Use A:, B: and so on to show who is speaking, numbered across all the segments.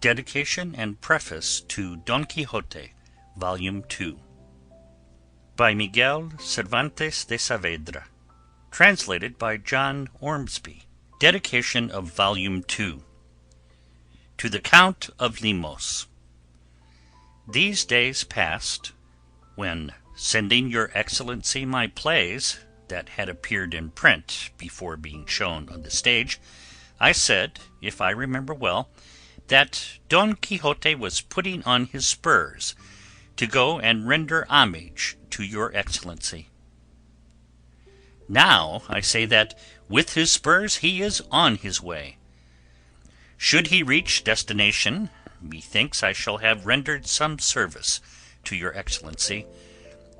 A: Dedication and Preface to Don Quixote, Volume 2 by Miguel Cervantes de Saavedra, translated by John Ormsby. Dedication of Volume 2 to the Count of Lemos. These days past, when sending your Excellency my plays that had appeared in print before being shown on the stage, I said, if I remember well, that Don Quixote was putting on his spurs to go and render homage to your Excellency. Now I say that with his spurs he is on his way. Should he reach destination, methinks I shall have rendered some service to your Excellency,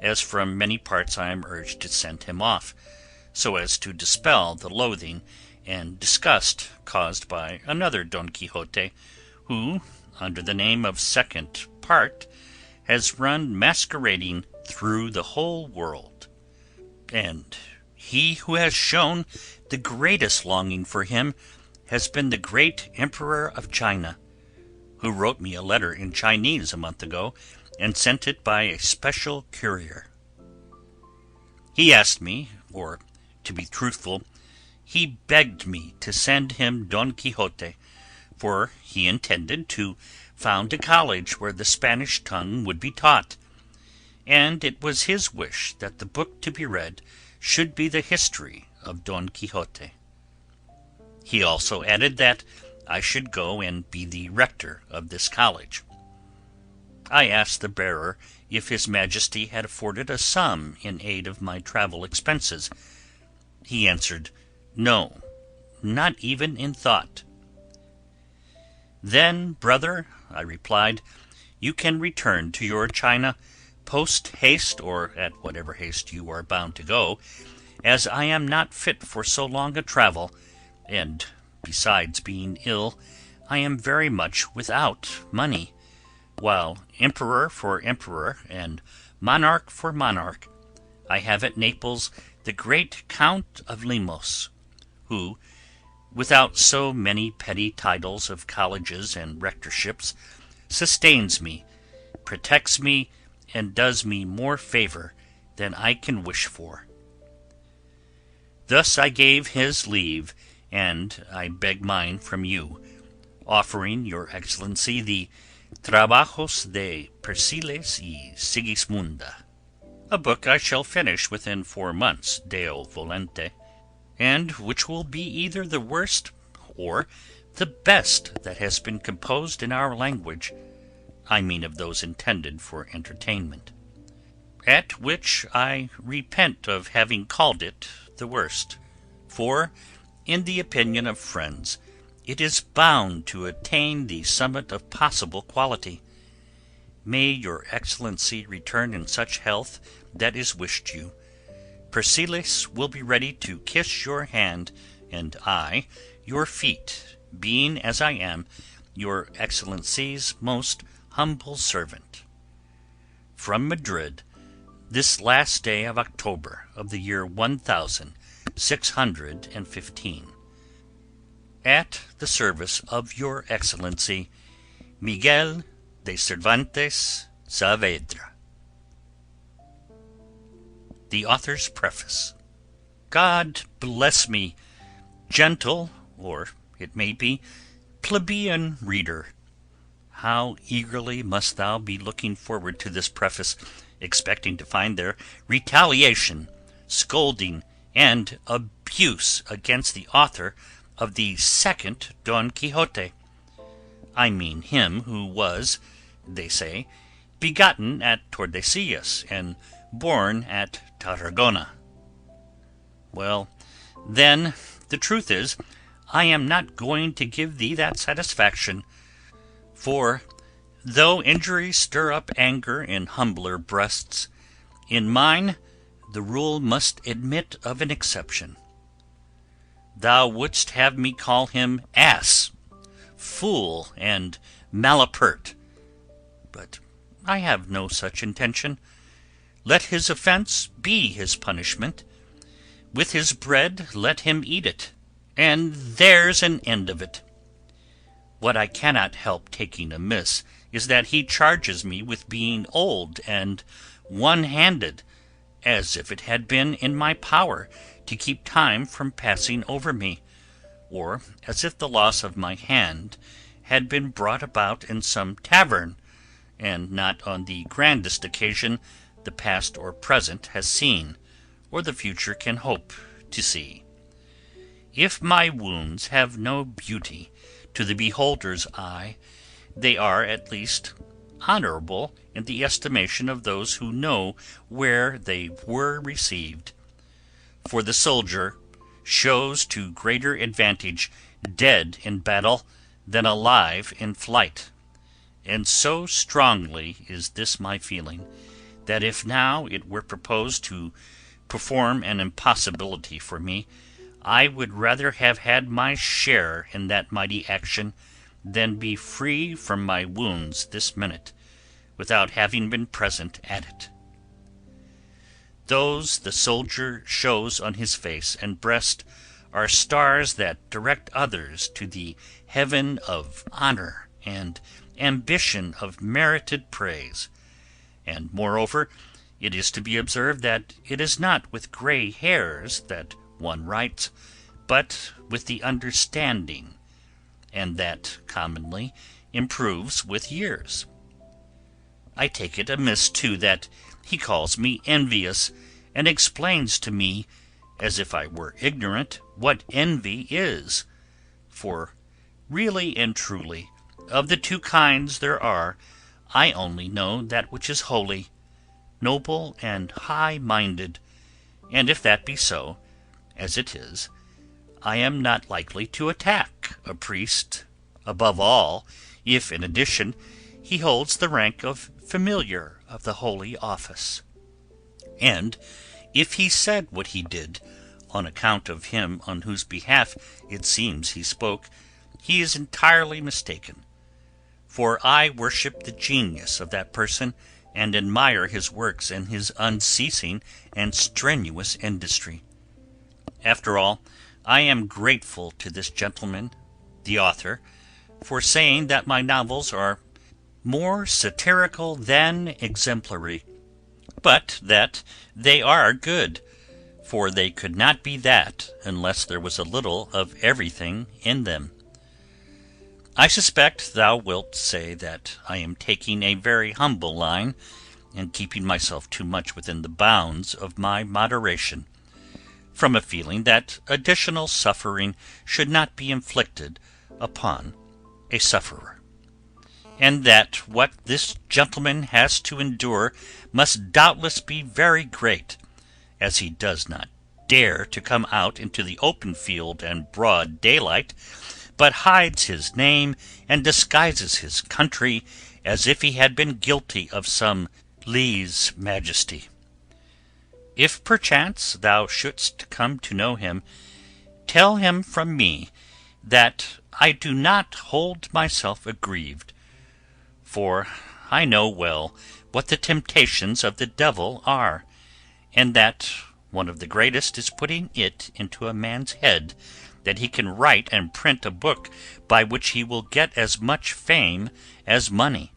A: as from many parts I am urged to send him off, so as to dispel the loathing and disgust caused by another Don Quixote, who, under the name of Second Part, has run masquerading through the whole world. And he who has shown the greatest longing for him has been the great Emperor of China, who wrote me a letter in Chinese a month ago and sent it by a special courier. He asked me, or, to be truthful, he begged me to send him Don Quixote, for he intended to found a college where the Spanish tongue would be taught, and it was his wish that the book to be read should be the history of Don Quixote. He also added that I should go and be the rector of this college. I asked the bearer if His Majesty had afforded a sum in aid of my travel expenses. He answered, "No, not even in thought." "Then, brother," I replied, "you can return to your China post haste, or at whatever haste you are bound to go, as I am not fit for so long a travel, and besides being ill, I am very much without money, while emperor for emperor and monarch for monarch, I have at Naples the great Count of Lemos, who, without so many petty titles of colleges and rectorships, sustains me, protects me, and does me more favour than I can wish for." Thus I gave his leave, and I beg mine from you, offering your Excellency the Trabajos de Persiles y Sigismunda, a book I shall finish within 4 months, Deo volente, and which will be either the worst or the best that has been composed in our language, I mean of those intended for entertainment, at which I repent of having called it the worst, for, in the opinion of friends, it is bound to attain the summit of possible quality. May your Excellency return in such health that is wished you. Persiles will be ready to kiss your hand, and I your feet, being, as I am, your Excellency's most humble servant. From Madrid, this last day of October of the year 1615. At the service of your Excellency, Miguel de Cervantes Saavedra. The Author's Preface. God bless me, gentle, or it may be plebeian reader. How eagerly must thou be looking forward to this preface, expecting to find there retaliation, scolding, and abuse against the author of the second Don Quixote. I mean him who was, they say, begotten at Tordesillas and born at Tarragona. Well, then, the truth is, I am not going to give thee that satisfaction, for, though injuries stir up anger in humbler breasts, in mine the rule must admit of an exception. Thou wouldst have me call him ass, fool, and malapert, but I have no such intention. Let his offence be his punishment. With his bread let him eat it, and there's an end of it. What I cannot help taking amiss is that he charges me with being old and one-handed, as if it had been in my power to keep time from passing over me, or as if the loss of my hand had been brought about in some tavern, and not on the grandest occasion the past or present has seen, or the future can hope to see. If my wounds have no beauty to the beholder's eye, they are at least honourable in the estimation of those who know where they were received. For the soldier shows to greater advantage dead in battle than alive in flight, and so strongly is this my feeling, that if now it were proposed to perform an impossibility for me, I would rather have had my share in that mighty action than be free from my wounds this minute, without having been present at it. Those the soldier shows on his face and breast are stars that direct others to the heaven of honour and ambition of merited praise. And moreover, it is to be observed that it is not with grey hairs that one writes, but with the understanding, and that commonly improves with years. I take it amiss too that he calls me envious, and explains to me, as if I were ignorant, what envy is. For really and truly, of the two kinds there are, I only know that which is holy, noble, and high-minded, and if that be so, as it is, I am not likely to attack a priest, above all, if in addition he holds the rank of familiar of the holy office. And if he said what he did, on account of him on whose behalf it seems he spoke, he is entirely mistaken. For I worship the genius of that person, and admire his works and his unceasing and strenuous industry. After all, I am grateful to this gentleman, the author, for saying that my novels are more satirical than exemplary, but that they are good, for they could not be that unless there was a little of everything in them. I suspect thou wilt say that I am taking a very humble line, and keeping myself too much within the bounds of my moderation, from a feeling that additional suffering should not be inflicted upon a sufferer, and that what this gentleman has to endure must doubtless be very great, as he does not dare to come out into the open field and broad daylight, but hides his name and disguises his country as if he had been guilty of some lese majesty. If perchance thou shouldst come to know him, tell him from me that I do not hold myself aggrieved, for I know well what the temptations of the devil are, and that one of the greatest is putting it into a man's head that he can write and print a book by which he will get as much fame as money,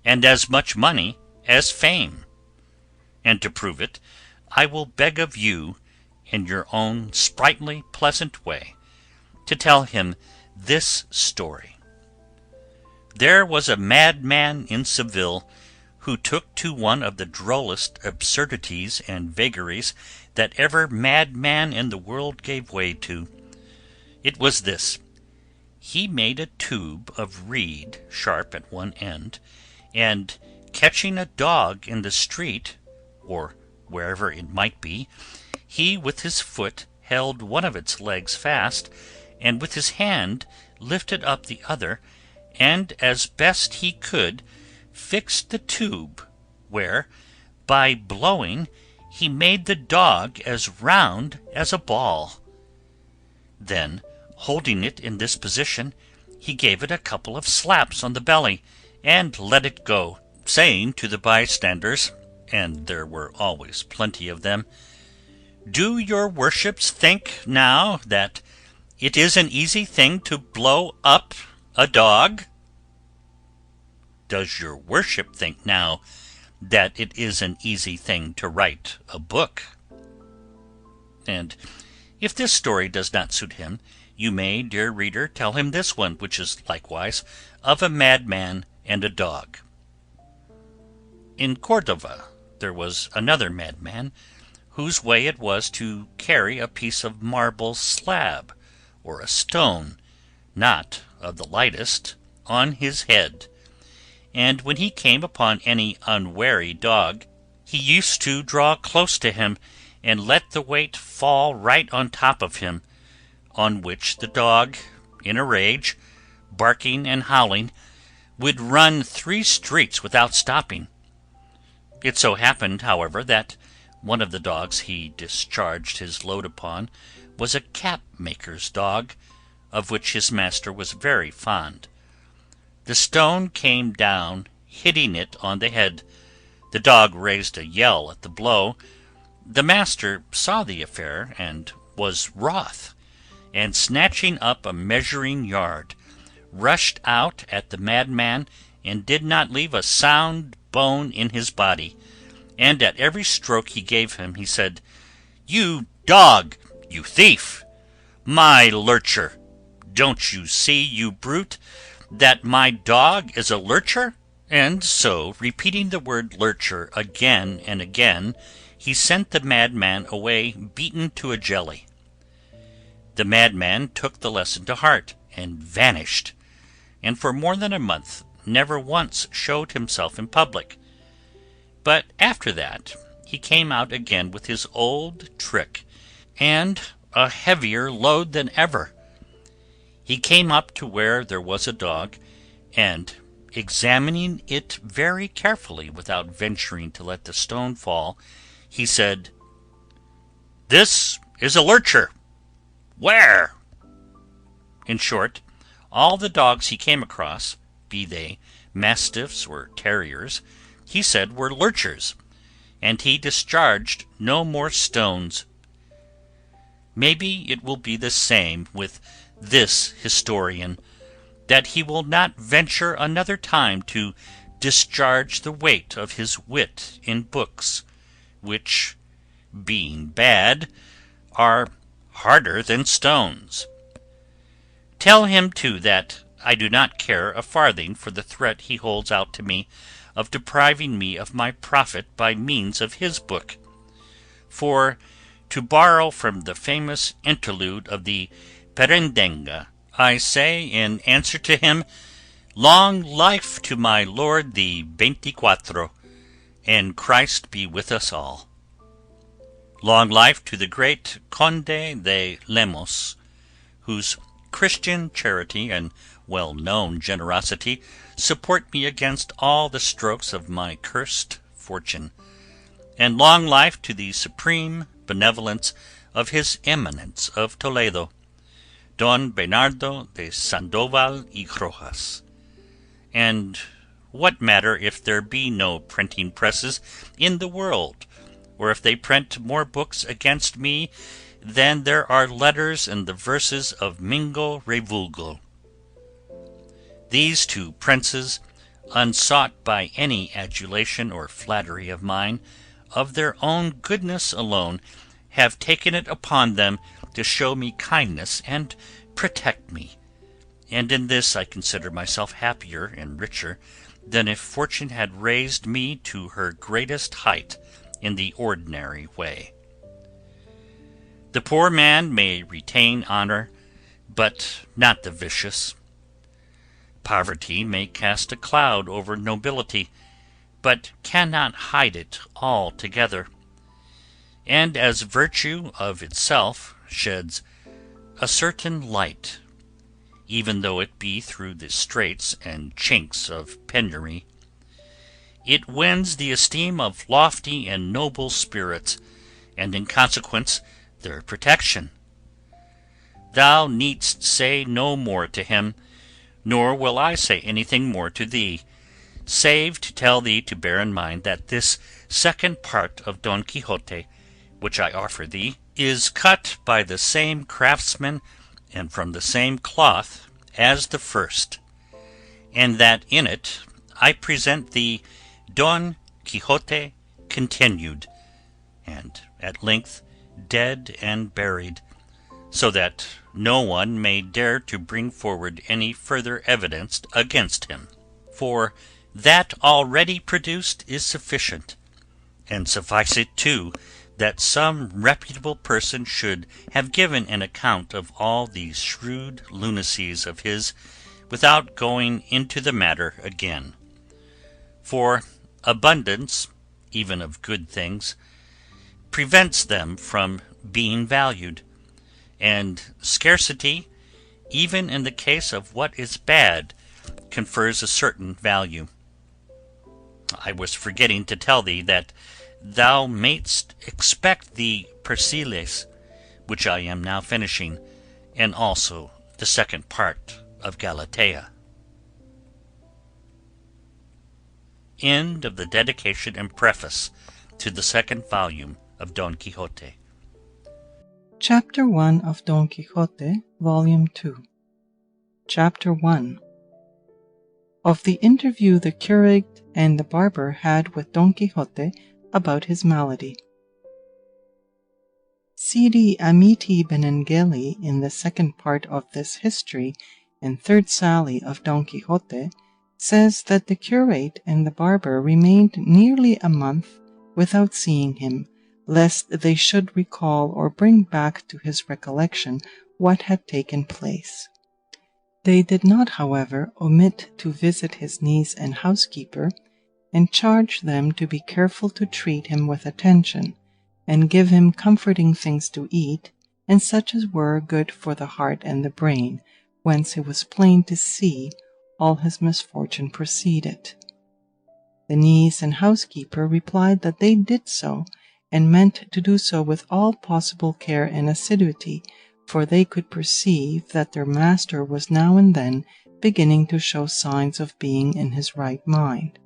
A: and as much money as fame. And to prove it, I will beg of you, in your own sprightly, pleasant way, to tell him this story. There was a madman in Seville who took to one of the drollest absurdities and vagaries that ever madman in the world gave way to. It was this: he made a tube of reed sharp at one end, and catching a dog in the street, or wherever it might be, he with his foot held one of its legs fast, and with his hand lifted up the other, and as best he could fixed the tube, where, by blowing, he made the dog as round as a ball. Then, holding it in this position, he gave it a couple of slaps on the belly, and let it go, saying to the bystanders, and there were always plenty of them, "Do your worships think now that it is an easy thing to blow up A dog? Does your worship think now that it is an easy thing to write a book? And if this story does not suit him, you may, dear reader, tell him this one, which is likewise of a madman and a dog. In Cordova there was another madman, whose way it was to carry a piece of marble slab, or a stone, not of the lightest, on his head, and when he came upon any unwary dog, he used to draw close to him, and let the weight fall right on top of him, on which the dog, in a rage, barking and howling, would run 3 streets without stopping. It so happened, however, that one of the dogs he discharged his load upon was a cap-maker's dog, of which his master was very fond. The stone came down, hitting it on the head. The dog raised a yell at the blow. The master saw the affair, and was wroth, and snatching up a measuring yard, rushed out at the madman, and did not leave a sound bone in his body, and at every stroke he gave him he said, "You dog! You thief! My lurcher! Don't you see, you brute, that my dog is a lurcher?" And so, repeating the word lurcher again and again, he sent the madman away beaten to a jelly. The madman took the lesson to heart, and vanished, and for more than a month never once showed himself in public. But after that he came out again with his old trick, and a heavier load than ever. He came up to where there was a dog, and, examining it very carefully without venturing to let the stone fall, he said, "This is a lurcher. Where?" In short, all the dogs he came across, be they mastiffs or terriers, he said were lurchers, and he discharged no more stones. Maybe it will be the same with this historian, that he will not venture another time to discharge the weight of his wit in books, which, being bad, are harder than stones. Tell him, too, that I do not care a farthing for the threat he holds out to me of depriving me of my profit by means of his book. For, to borrow from the famous interlude of the Perendenga, I say in answer to him, "Long life to my lord the 24, and Christ be with us all." Long life to the great Conde de Lemos, whose Christian charity and well-known generosity support me against all the strokes of my cursed fortune, and long life to the supreme benevolence of his Eminence of Toledo, Don Bernardo de Sandoval y Rojas. And what matter if there be no printing presses in the world, or if they print more books against me than there are letters in the verses of Mingo Revulgo? These 2 princes, unsought by any adulation or flattery of mine, of their own goodness alone, have taken it upon them to show me kindness and protect me, and in this I consider myself happier and richer than if fortune had raised me to her greatest height in the ordinary way. The poor man may retain honor, but not the vicious. Poverty may cast a cloud over nobility, but cannot hide it altogether. And as virtue of itself sheds a certain light, even though it be through the straits and chinks of penury, it wins the esteem of lofty and noble spirits, and in consequence their protection. Thou needst say no more to him, nor will I say anything more to thee, save to tell thee to bear in mind that this second part of Don Quixote, which I offer thee, is cut by the same craftsman and from the same cloth as the first. and that in it I present the Don Quixote continued, and at length dead and buried, so that no one may dare to bring forward any further evidence against him. For that already produced is sufficient, and suffice it too that some reputable person should have given an account of all these shrewd lunacies of his without going into the matter again. For abundance, even of good things, prevents them from being valued, and scarcity, even in the case of what is bad, confers a certain value. I was forgetting to tell thee that thou mayst expect the Persiles, which I am now finishing, and also the second part of Galatea. End of the dedication and preface to the second volume of Don Quixote.
B: Chapter 1 of Don Quixote, Volume 2. Chapter 1. Of the interview the curate and the barber had with Don Quixote about his malady. Sidi Amiti Benengeli, in the second part of this history and third sally of Don Quixote, says that the curate and the barber remained nearly a month without seeing him, lest they should recall or bring back to his recollection what had taken place. They did not, however, omit to visit his niece and housekeeper, and charge them to be careful to treat him with attention, and give him comforting things to eat, and such as were good for the heart and the brain, whence it was plain to see all his misfortune proceeded. The niece and housekeeper replied that they did so, and meant to do so with all possible care and assiduity, for they could perceive that their master was now and then beginning to show signs of being in his right mind.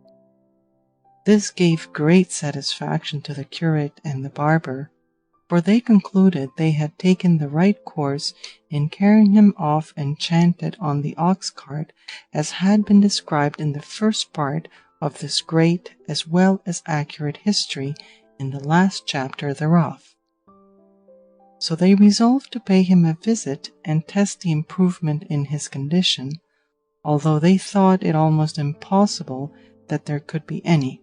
B: This gave great satisfaction to the curate and the barber, for they concluded they had taken the right course in carrying him off enchanted on the ox cart, as had been described in the first part of this great as well as accurate history in the last chapter thereof. So they resolved to pay him a visit and test the improvement in his condition, although they thought it almost impossible that there could be any,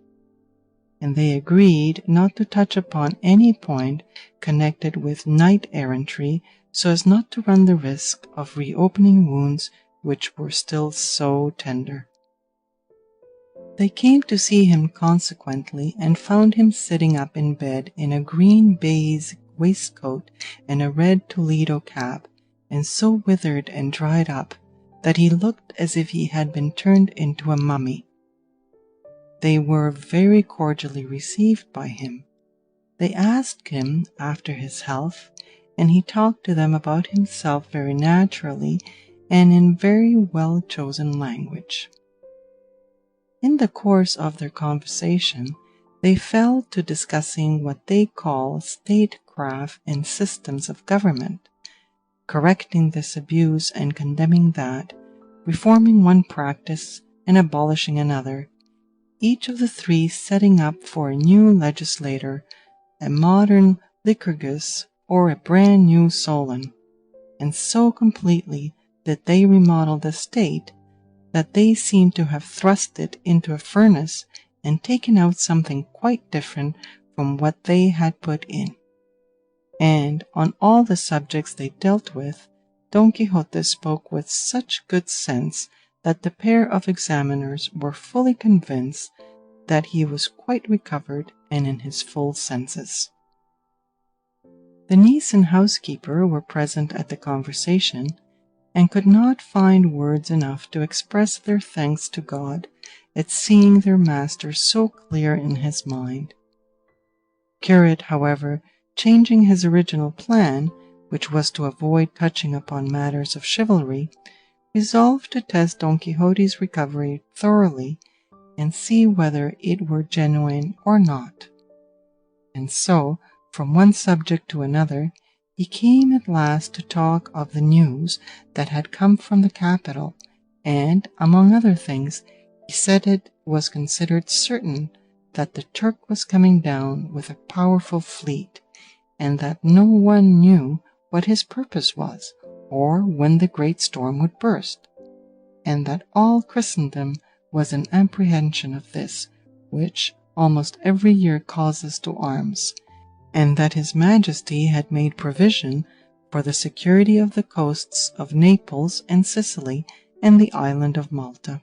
B: and they agreed not to touch upon any point connected with knight-errantry, so as not to run the risk of reopening wounds which were still so tender. They came to see him consequently, and found him sitting up in bed in a green baize waistcoat and a red Toledo cap, and so withered and dried up that he looked as if he had been turned into a mummy. They were very cordially received by him. They asked him after his health, and he talked to them about himself very naturally and in very well chosen language. In the course of their conversation, they fell to discussing what they call statecraft and systems of government, correcting this abuse and condemning that, reforming one practice and abolishing another, each of the three setting up for a new legislator a modern Lycurgus or a brand new Solon, and so completely did they remodel the state that they seemed to have thrust it into a furnace and taken out something quite different from what they had put in. And on all the subjects they dealt with, Don Quixote spoke with such good sense that the pair of examiners were fully convinced that he was quite recovered and in his full senses. The niece and housekeeper were present at the conversation, and could not find words enough to express their thanks to God at seeing their master so clear in his mind. Curate, however, changing his original plan, which was to avoid touching upon matters of chivalry, resolved to test Don Quixote's recovery thoroughly and see whether it were genuine or not. And so, from one subject to another, he came at last to talk of the news that had come from the capital, and, among other things, he said it was considered certain that the Turk was coming down with a powerful fleet, and that no one knew what his purpose was, or when the great storm would burst, and that all Christendom was in apprehension of this, which almost every year causes to arms, and that his Majesty had made provision for the security of the coasts of Naples and Sicily and the island of Malta.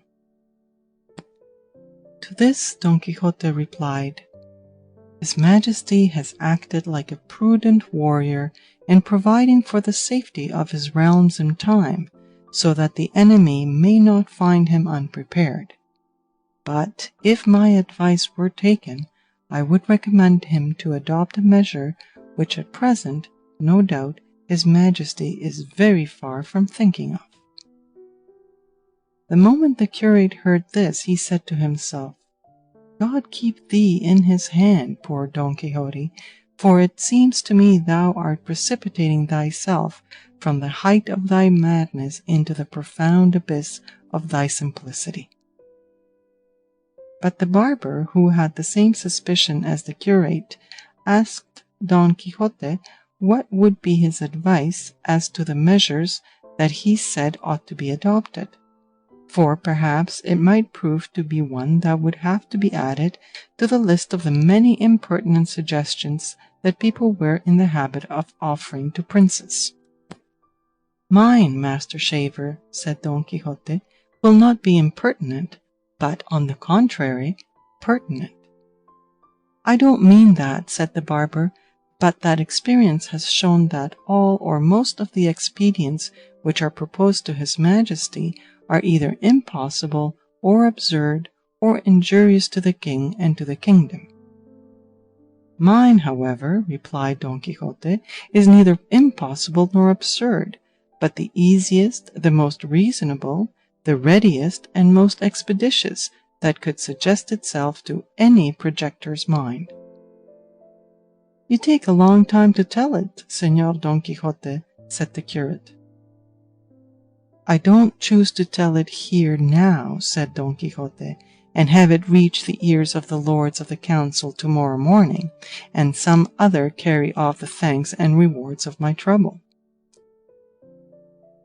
B: To this Don Quixote replied, "His Majesty has acted like a prudent warrior in providing for the safety of his realms in time, so that the enemy may not find him unprepared. But if my advice were taken, I would recommend him to adopt a measure which at present, no doubt, His Majesty is very far from thinking of." The moment the curate heard this, he said to himself, "God keep thee in his hand, poor Don Quixote, for it seems to me thou art precipitating thyself from the height of thy madness into the profound abyss of thy simplicity." But the barber, who had the same suspicion as the curate, asked Don Quixote what would be his advice as to the measures that he said ought to be adopted, for perhaps it might prove to be one that would have to be added to the list of the many impertinent suggestions that people were in the habit of offering to princes. "Mine, Master Shaver," said Don Quixote, "will not be impertinent, but, on the contrary, pertinent." "I don't mean that," said the barber, "but that experience has shown that all or most of the expedients which are proposed to His Majesty are either impossible or absurd or injurious to the king and to the kingdom." "Mine, however," replied Don Quixote, "is neither impossible nor absurd, but the easiest, the most reasonable, the readiest and most expeditious that could suggest itself to any projector's mind." "You take a long time to tell it, Señor Don Quixote," said the curate. "I don't choose to tell it here now," said Don Quixote, "and have it reach the ears of the lords of the council tomorrow morning, and some other carry off the thanks and rewards of my trouble."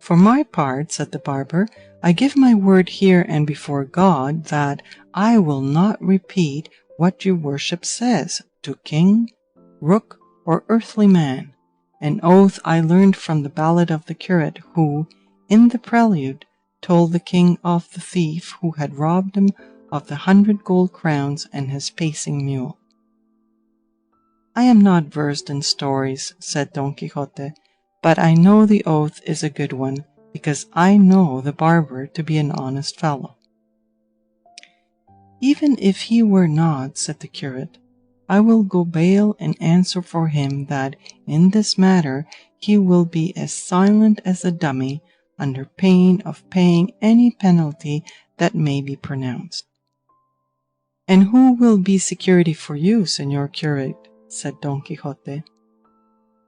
B: "For my part," said the barber, "I give my word here and before God that I will not repeat what your worship says to king, rook, or earthly man, an oath I learned from the ballad of the curate who, in the prelude, told the king of the thief who had robbed him of the 100 gold crowns and his pacing mule." "I am not versed in stories," said Don Quixote, "but I know the oath is a good one, because I know the barber to be an honest fellow." "Even if he were not," said the curate, "I will go bail and answer for him that in this matter he will be as silent as a dummy, under pain of paying any penalty that may be pronounced." "And who will be security for you, Señor Curate?" said Don Quixote.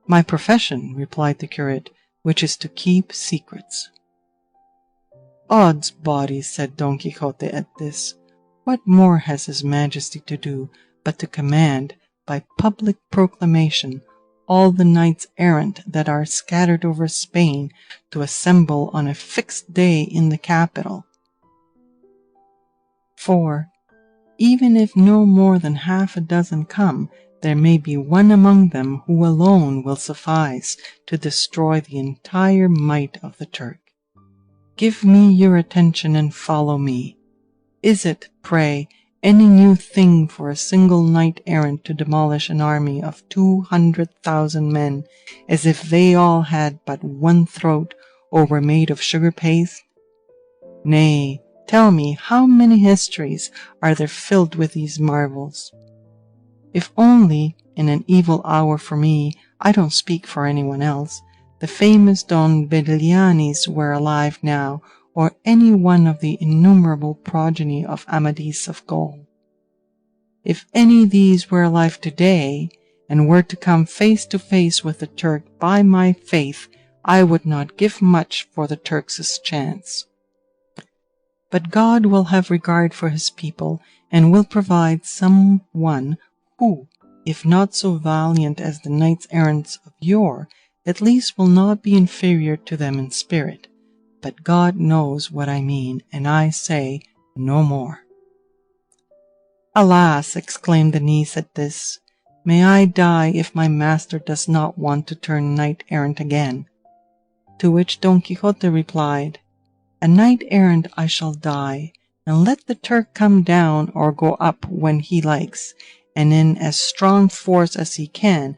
B: "My profession," replied the curate, "which is to keep secrets." "Odds bodies," said Don Quixote at this, "what more has His Majesty to do but to command, by public proclamation, all the knights errant that are scattered over Spain to assemble on a fixed day in the capital? For, even if no more than half a dozen come, there may be one among them who alone will suffice to destroy the entire might of the Turk. Give me your attention and follow me. Is it, pray, any new thing for a single knight-errant to demolish an army of 200,000 men, as if they all had but one throat, or were made of sugar paste? Nay, tell me, how many histories are there filled with these marvels? If only, in an evil hour for me, I don't speak for anyone else, the famous Don Belianis were alive now, or any one of the innumerable progeny of Amadis of Gaul. If any these were alive today, and were to come face to face with the Turk, by my faith, I would not give much for the Turk's chance." but God will have regard for his people, and will provide some one who, if not so valiant as the knights-errant of yore, at least will not be inferior to them in spirit. But God knows what I mean, and I say no more." "Alas!" exclaimed the niece at this, "may I die if my master does not want to turn knight-errant again." To which Don Quixote replied, "A knight-errant I shall die, and let the Turk come down or go up when he likes, and in as strong force as he can.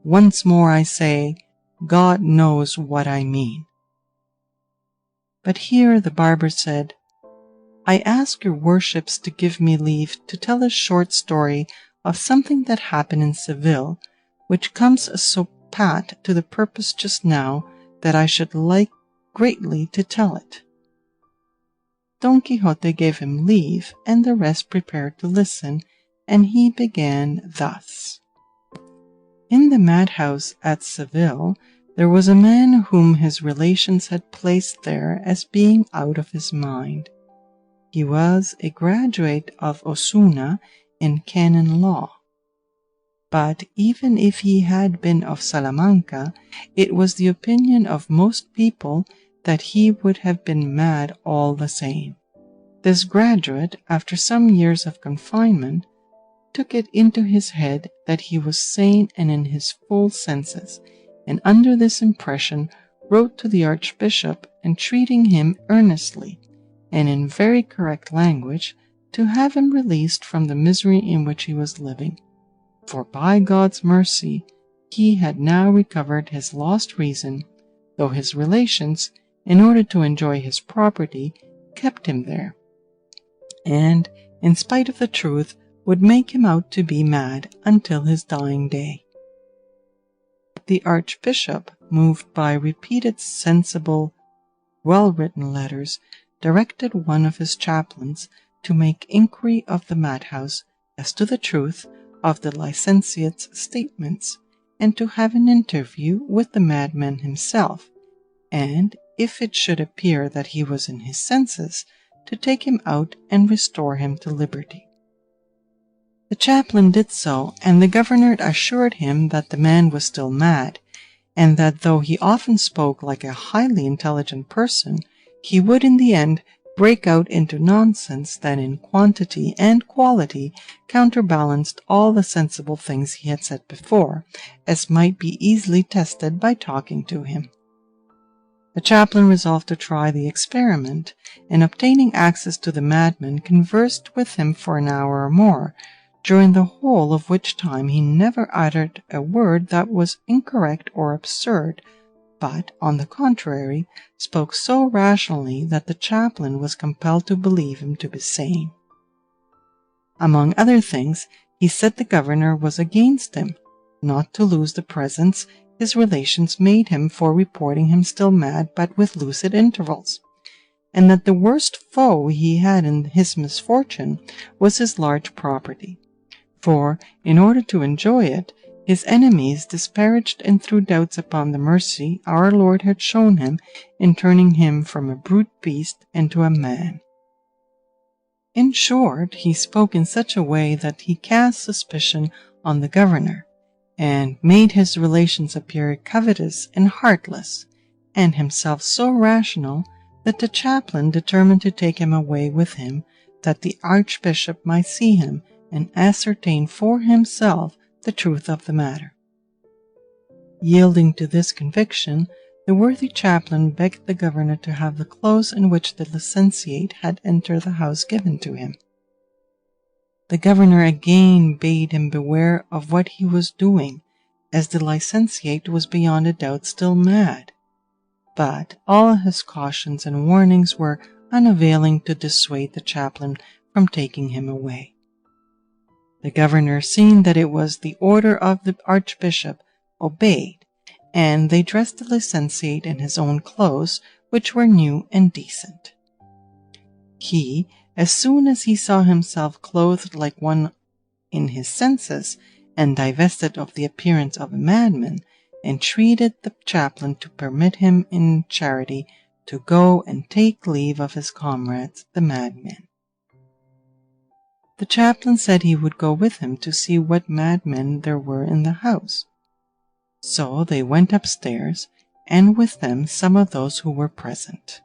B: Once more I say, God knows what I mean." But here the barber said, "I ask your worships to give me leave to tell a short story of something that happened in Seville, which comes so pat to the purpose just now that I should like greatly to tell it." Don Quixote gave him leave, and the rest prepared to listen, and he began thus. In the madhouse at Seville there was a man whom his relations had placed there as being out of his mind. He was a graduate of Osuna in canon law. But even if he had been of Salamanca, it was the opinion of most people that he would have been mad all the same. This graduate, after some years of confinement, took it into his head that he was sane and in his full senses, and under this impression wrote to the Archbishop, entreating him earnestly, and in very correct language, to have him released from the misery in which he was living, for by God's mercy he had now recovered his lost reason, though his relations, in order to enjoy his property, kept him there, and, in spite of the truth, would make him out to be mad until his dying day. The Archbishop, moved by repeated sensible, well-written letters, directed one of his chaplains to make inquiry of the madhouse as to the truth of the licentiate's statements, and to have an interview with the madman himself, and, if it should appear that he was in his senses, to take him out and restore him to liberty. The chaplain did so, and the governor assured him that the man was still mad, and that though he often spoke like a highly intelligent person, he would in the end break out into nonsense that in quantity and quality counterbalanced all the sensible things he had said before, as might be easily tested by talking to him. The chaplain resolved to try the experiment, and obtaining access to the madman, conversed with him for an hour or more, during the whole of which time he never uttered a word that was incorrect or absurd, but, on the contrary, spoke so rationally that the chaplain was compelled to believe him to be sane. Among other things, he said the governor was against him, not to lose the presents his relations made him for reporting him still mad but with lucid intervals, and that the worst foe he had in his misfortune was his large property, for, in order to enjoy it, his enemies disparaged and threw doubts upon the mercy our Lord had shown him in turning him from a brute beast into a man. In short, he spoke in such a way that he cast suspicion on the governor, and made his relations appear covetous and heartless, and himself so rational that the chaplain determined to take him away with him, that the Archbishop might see him and ascertain for himself the truth of the matter. Yielding to this conviction, the worthy chaplain begged the governor to have the clothes in which the licentiate had entered the house given to him. The governor again bade him beware of what he was doing, as the licentiate was beyond a doubt still mad, but all his cautions and warnings were unavailing to dissuade the chaplain from taking him away. The governor, seeing that it was the order of the Archbishop, obeyed, and they dressed the licentiate in his own clothes, which were new and decent. He, as soon as he saw himself clothed like one in his senses, and divested of the appearance of a madman, entreated the chaplain to permit him in charity to go and take leave of his comrades, the madmen. The chaplain said he would go with him to see what madmen there were in the house. So they went upstairs, and with them some of those who were present.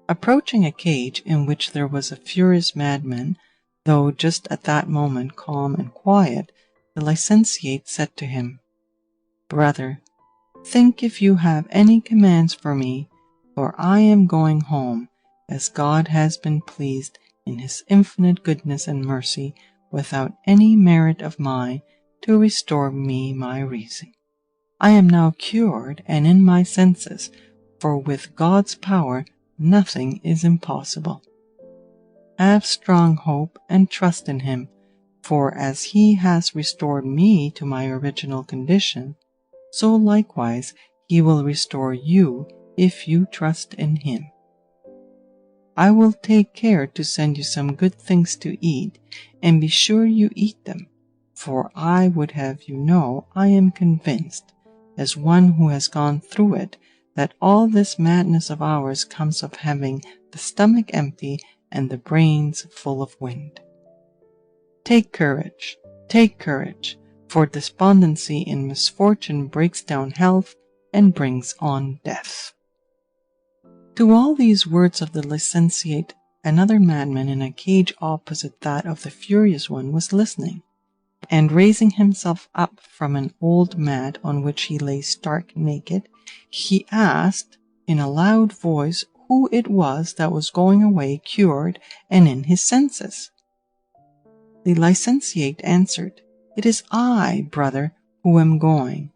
B: Approaching a cage in which there was a furious madman, though just at that moment calm and quiet, the licentiate said to him, "Brother, think if you have any commands for me, for I am going home, as God has been pleased in his infinite goodness and mercy, without any merit of mine, to restore me my reason. I am now cured and in my senses, for with God's power nothing is impossible. Have strong hope and trust in him, for as he has restored me to my original condition, so likewise he will restore you if you trust in him. I will take care to send you some good things to eat, and be sure you eat them, for I would have you know I am convinced, as one who has gone through it, that all this madness of ours comes of having the stomach empty and the brains full of wind. Take courage, for despondency in misfortune breaks down health and brings on death." To all these words of the licentiate, another madman in a cage opposite that of the furious one was listening, and raising himself up from an old mat on which he lay stark naked, he asked in a loud voice who it was that was going away cured and in his senses. The licentiate answered, "It is I, brother, who am going.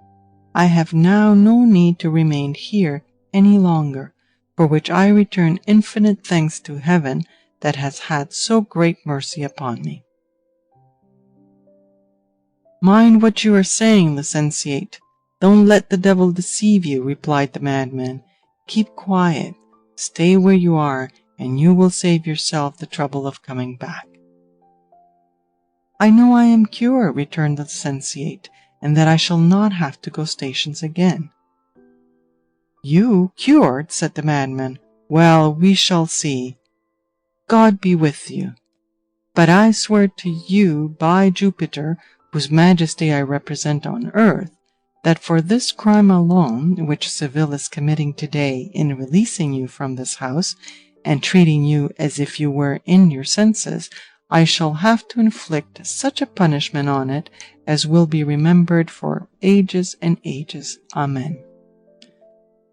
B: I have now no need to remain here any longer, for which I return infinite thanks to heaven that has had so great mercy upon me." "Mind what you are saying, licentiate. Don't let the devil deceive you," replied the madman. "Keep quiet, stay where you are, and you will save yourself the trouble of coming back." "I know I am cured," returned the licentiate, "and that I shall not have to go stations again." "You cured?" said the madman. "Well, we shall see. God be with you. But I swear to you by Jupiter, whose majesty I represent on earth, that for this crime alone, which Seville is committing today in releasing you from this house, and treating you as if you were in your senses, I shall have to inflict such a punishment on it as will be remembered for ages and ages. Amen.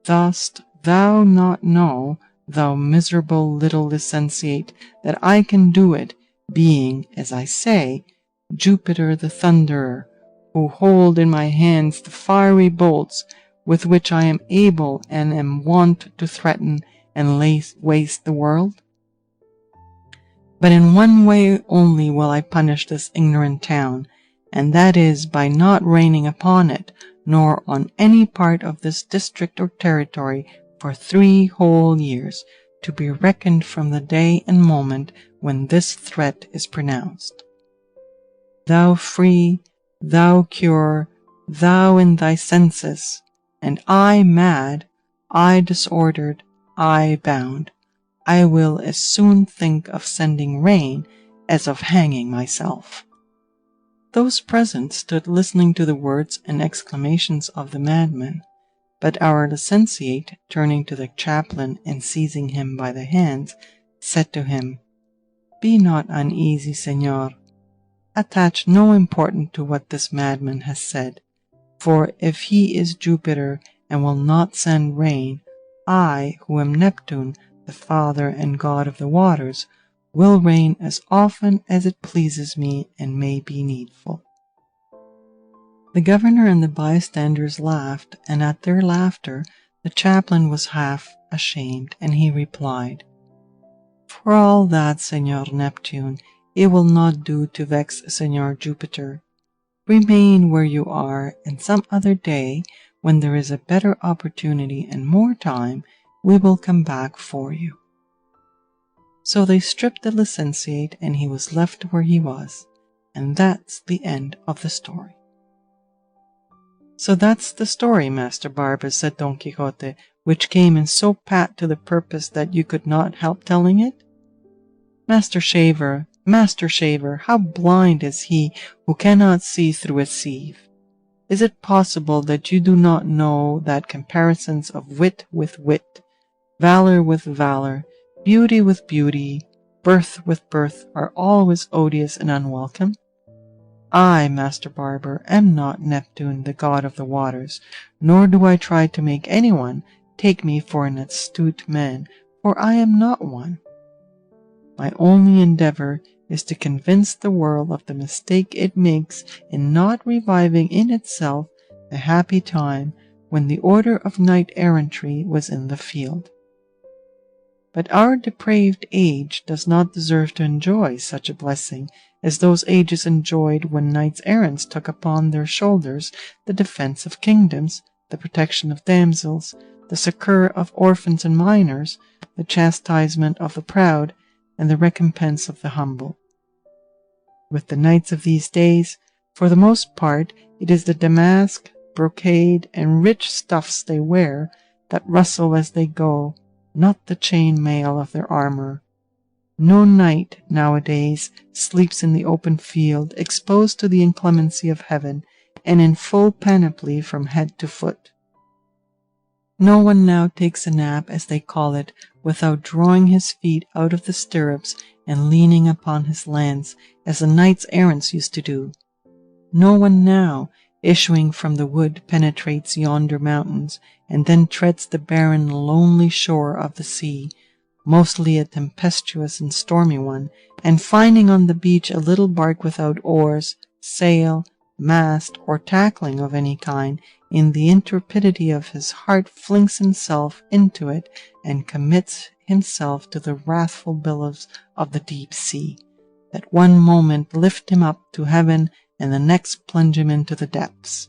B: Dost thou not know, thou miserable little licentiate, that I can do it, being, as I say, Jupiter the Thunderer, who hold in my hands the fiery bolts with which I am able and am wont to threaten and waste the world? But in one way only will I punish this ignorant town, and that is by not raining upon it, nor on any part of this district or territory for 3 whole years, to be reckoned from the day and moment when this threat is pronounced. Thou free, thou cure, thou in thy senses, and I mad, I disordered, I bound, I will as soon think of sending rain as of hanging myself." Those present stood listening to the words and exclamations of the madman, but our licentiate, turning to the chaplain and seizing him by the hands, said to him, "Be not uneasy, señor. Attach no importance to what this madman has said, for if he is Jupiter and will not send rain, I, who am Neptune, the father and god of the waters, will rain as often as it pleases me and may be needful." The governor and the bystanders laughed, and at their laughter the chaplain was half ashamed, and he replied, "For all that, Señor Neptune, it will not do to vex Señor Jupiter. Remain where you are, and some other day, when there is a better opportunity and more time, we will come back for you." So they stripped the licentiate, and he was left where he was, and that's the end of the story. "So that's the story, Master Barber," said Don Quixote, which came in so pat to the purpose that you could not help telling it? Master Shaver, how blind is he who cannot see through a sieve! Is it possible that you do not know that comparisons of wit with wit, valor with valor, beauty with beauty, birth with birth, are always odious and unwelcome? I, Master Barber, am not Neptune, the god of the waters, nor do I try to make anyone take me for an astute man, for I am not one. My only endeavor is to convince the world of the mistake it makes in not reviving in itself the happy time when the order of knight-errantry was in the field. But our depraved age does not deserve to enjoy such a blessing as those ages enjoyed when knights-errants took upon their shoulders the defence of kingdoms, the protection of damsels, the succour of orphans and minors, the chastisement of the proud, and the recompense of the humble. With the knights of these days, for the most part, it is the damask, brocade, and rich stuffs they wear that rustle as they go, not the chain mail of their armour. No knight nowadays sleeps in the open field, exposed to the inclemency of heaven, and in full panoply from head to foot. No one now takes a nap, as they call it, without drawing his feet out of the stirrups and leaning upon his lance, as the knights-errants used to do. No one now, issuing from the wood, penetrates yonder mountains, and then treads the barren, lonely shore of the sea, mostly a tempestuous and stormy one, and finding on the beach a little bark without oars, sail, mast, or tackling of any kind, in the intrepidity of his heart flings himself into it and commits himself to the wrathful billows of the deep sea, that one moment lift him up to heaven and the next plunge him into the depths,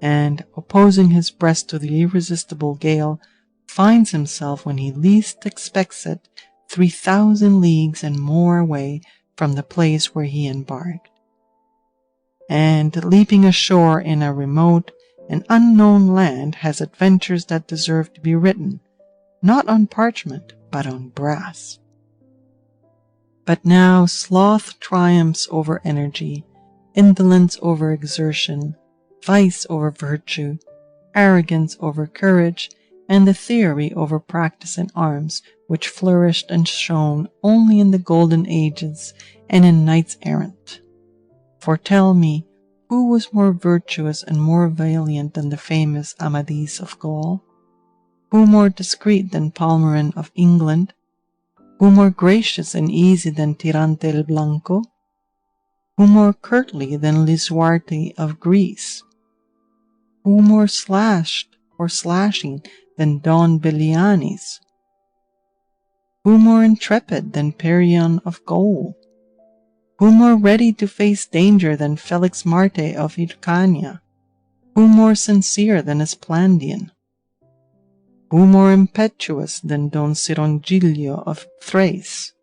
B: and, opposing his breast to the irresistible gale, finds himself, when he least expects it, 3,000 leagues and more away from the place where he embarked, and, leaping ashore in a remote and unknown land, has adventures that deserve to be written, not on parchment, but on brass. But now sloth triumphs over energy, indolence over exertion, vice over virtue, arrogance over courage, and the theory over practice in arms, which flourished and shone only in the golden ages and in knights-errant. For tell me, who was more virtuous and more valiant than the famous Amadis of Gaul? Who more discreet than Palmerin of England? Who more gracious and easy than Tirante el Blanco? Who more courtly than Lisuarte of Greece? Who more slashed or slashing than Don Belianis? Who more intrepid than Perion of Gaul? Who more ready to face danger than Felix Marte of Hircania? Who more sincere than Esplandian? Who more impetuous than Don Cirongilio of Thrace?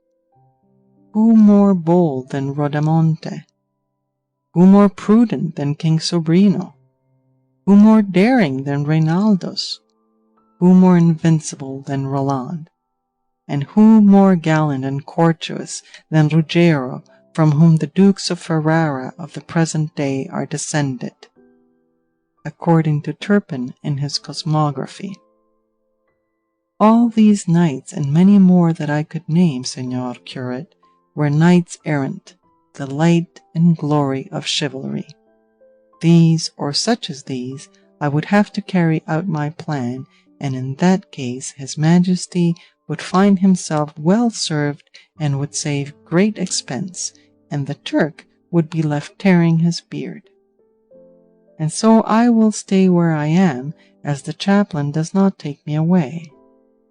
B: Who more bold than Rodamonte? Who more prudent than King Sobrino? Who more daring than Reinaldos? Who more invincible than Roland? And who more gallant and courteous than Ruggiero, from whom the Dukes of Ferrara of the present day are descended, according to Turpin in his Cosmography. All these knights, and many more that I could name, Señor Curate, were knights-errant, the light and glory of chivalry. These, or such as these, I would have to carry out my plan, and in that case his Majesty would find himself well served and would save great expense, and the Turk would be left tearing his beard. And so I will stay where I am, as the chaplain does not take me away.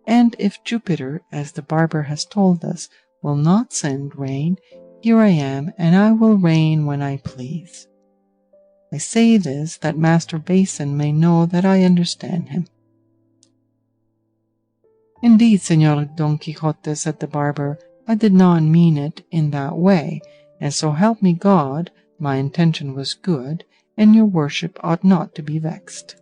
B: And if Jupiter, as the barber has told us, will not send rain, here I am, and I will reign when I please. I say this that Master Basin may know that I understand him. Indeed, Señor Don Quixote, said the barber, I did not mean it in that way, and so help me God, my intention was good, and your worship ought not to be vexed.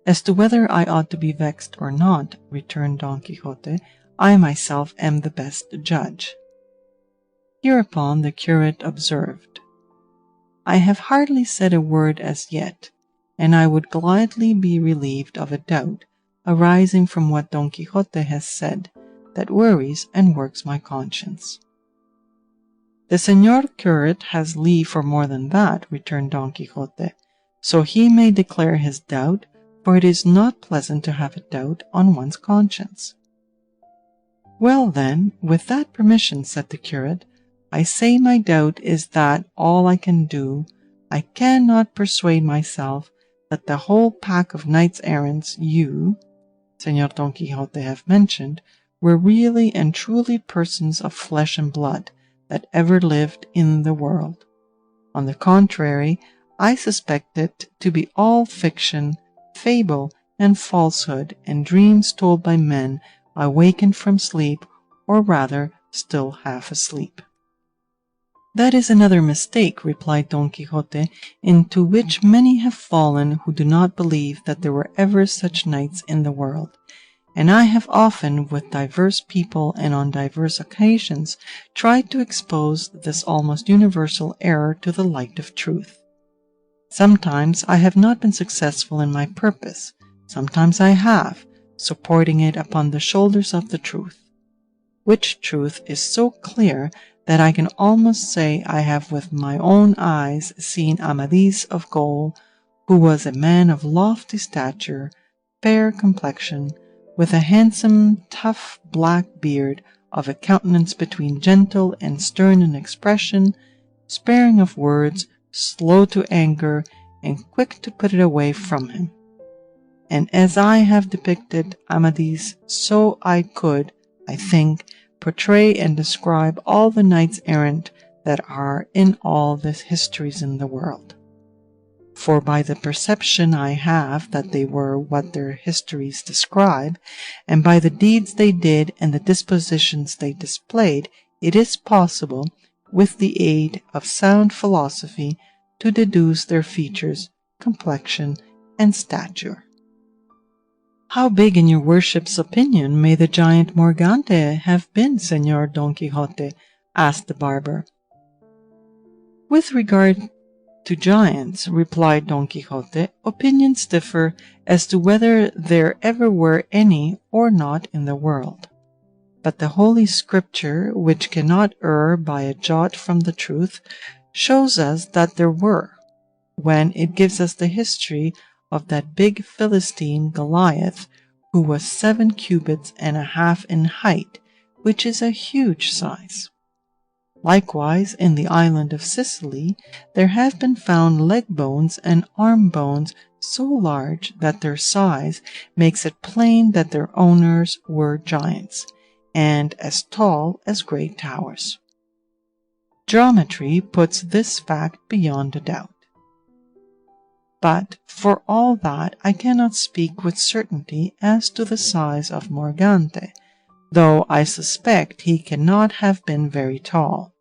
B: As to whether I ought to be vexed or not, returned Don Quixote, I myself am the best judge. Hereupon the curate observed, I have hardly said a word as yet, and I would gladly be relieved of a doubt arising from what Don Quixote has said, that worries and works my conscience. The señor curate has leave for more than that, returned Don Quixote, so he may declare his doubt, for it is not pleasant to have a doubt on one's conscience. Well then, with that permission, said the curate, I say my doubt is that all I can do, I cannot persuade myself that the whole pack of knights-errants you, Señor Don Quixote, have mentioned, were really and truly persons of flesh and blood that ever lived in the world. On the contrary, I suspect it to be all fiction, fable, and falsehood, and dreams told by men awakened from sleep, or rather still half asleep. That is another mistake, replied Don Quixote, into which many have fallen who do not believe that there were ever such knights in the world. And I have often, with diverse people and on diverse occasions, tried to expose this almost universal error to the light of truth. Sometimes I have not been successful in my purpose, sometimes I have, supporting it upon the shoulders of the truth, which truth is so clear that I can almost say I have with my own eyes seen Amadis of Gaul, who was a man of lofty stature, fair complexion, with a handsome, tough, black beard, of a countenance between gentle and stern in expression, sparing of words, slow to anger, and quick to put it away from him. And as I have depicted Amadis, so I could, I think, portray and describe all the knights-errant that are in all the histories in the world. For by the perception I have that they were what their histories describe, and by the deeds they did and the dispositions they displayed, it is possible, with the aid of sound philosophy, to deduce their features, complexion, and stature. How big in your worship's opinion may the giant Morgante have been, Señor Don Quixote? Asked the barber. With regard to giants, replied Don Quixote, opinions differ as to whether there ever were any or not in the world. But the Holy Scripture, which cannot err by a jot from the truth, shows us that there were, when it gives us the history of that big Philistine Goliath, who was 7 cubits and a half in height, which is a huge size. Likewise, in the island of Sicily, there have been found leg bones and arm bones so large that their size makes it plain that their owners were giants, and as tall as great towers. Geometry puts this fact beyond a doubt. But for all that I cannot speak with certainty as to the size of Morgante, though I suspect he cannot have been very tall,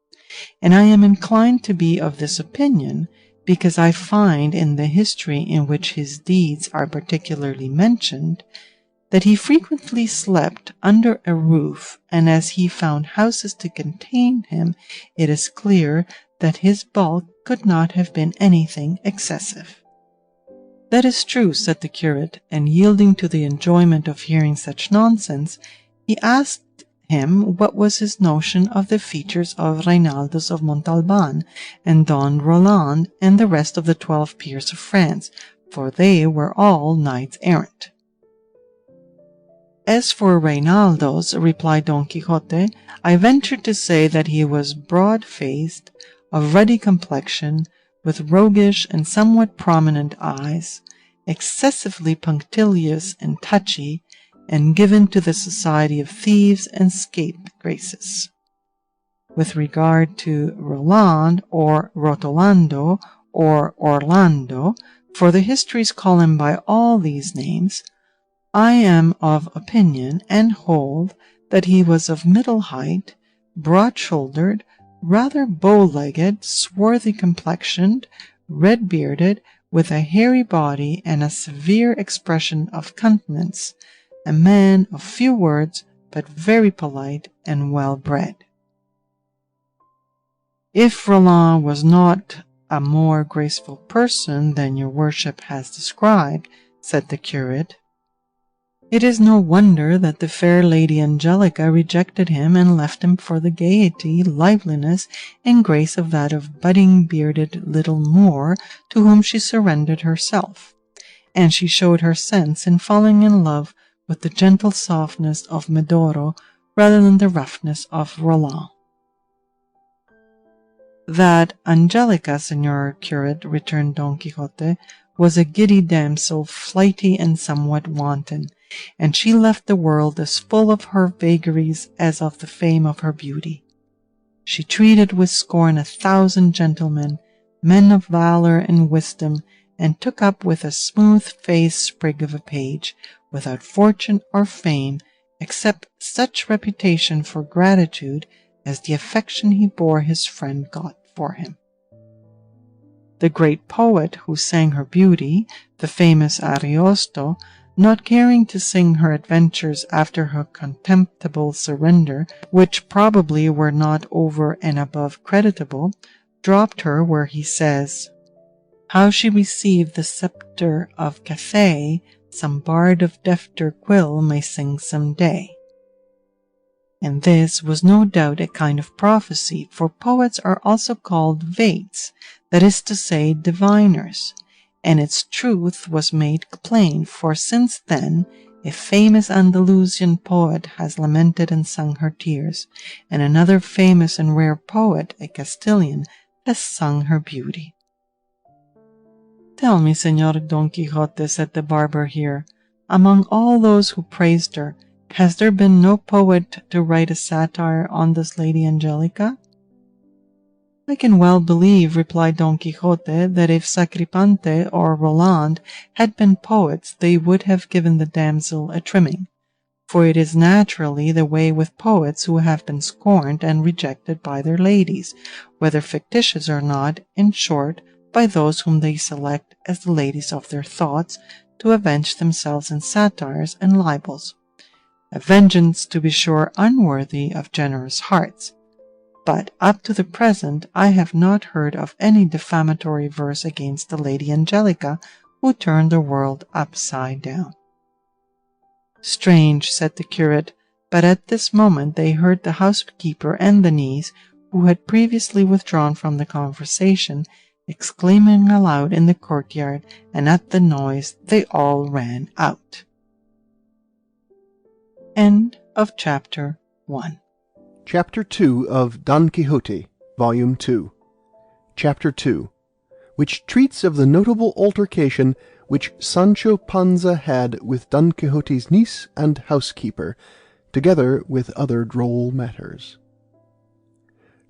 B: and I am inclined to be of this opinion, because I find in the history in which his deeds are particularly mentioned, that he frequently slept under a roof, and as he found houses to contain him, it is clear that his bulk could not have been anything excessive. That is true, said the curate, and yielding to the enjoyment of hearing such nonsense, he asked him what was his notion of the features of Reinaldos of Montalban, and Don Roland, and the rest of the 12 peers of France, for they were all knights-errant. As for Reinaldos, replied Don Quixote, I venture to say that he was broad-faced, of ruddy complexion, with roguish and somewhat prominent eyes, excessively punctilious and touchy, and given to the society of thieves and scapegraces. With regard to Roland, or Rotolando, or Orlando, for the histories call him by all these names, I am of opinion, and hold, that he was of middle height, broad-shouldered, rather bow-legged, swarthy complexioned, red-bearded, with a hairy body and a severe expression of countenance, a man of few words, but very polite and well bred. If Roland was not a more graceful person than your worship has described, said the curate, it is no wonder that the fair Lady Angelica rejected him and left him for the gaiety, liveliness, and grace of that of budding bearded little Moor to whom she surrendered herself, and she showed her sense in falling in love with the gentle softness of Medoro rather than the roughness of Roland. That Angelica, Señor Curate, returned Don Quixote, was a giddy damsel, flighty and somewhat wanton, and she left the world as full of her vagaries as of the fame of her beauty. She treated with scorn 1,000 gentlemen, men of valour and wisdom, and took up with a smooth-faced sprig of a page, without fortune or fame, except such reputation for gratitude as the affection he bore his friend got for him. The great poet who sang her beauty, the famous Ariosto, not caring to sing her adventures after her contemptible surrender, which probably were not over and above creditable, dropped her where he says, "How she received the sceptre of Cathay, some bard of defter quill may sing some day." And this was no doubt a kind of prophecy, for poets are also called vates, that is to say, diviners, and its truth was made plain, for since then a famous Andalusian poet has lamented and sung her tears, and another famous and rare poet, a Castilian, has sung her beauty. "Tell me, Señor Don Quixote," said the barber here, "among all those who praised her, has there been no poet to write a satire on this Lady Angelica?" "I can well believe," replied Don Quixote, "that if Sacripante or Roland had been poets, they would have given the damsel a trimming, for it is naturally the way with poets who have been scorned and rejected by their ladies, whether fictitious or not, in short, by those whom they select as the ladies of their thoughts, to avenge themselves in satires and libels. A vengeance, to be sure, unworthy of generous hearts. But up to the present I have not heard of any defamatory verse against the Lady Angelica, who turned the world upside down." "Strange," said the curate, but at this moment they heard the housekeeper and the niece, who had previously withdrawn from the conversation, exclaiming aloud in the courtyard, and at the noise they all ran out. End of chapter 1.
C: Chapter 2 of Don Quixote, Volume 2. Chapter 2, which treats of the notable altercation which Sancho Panza had with Don Quixote's niece and housekeeper, together with other droll matters.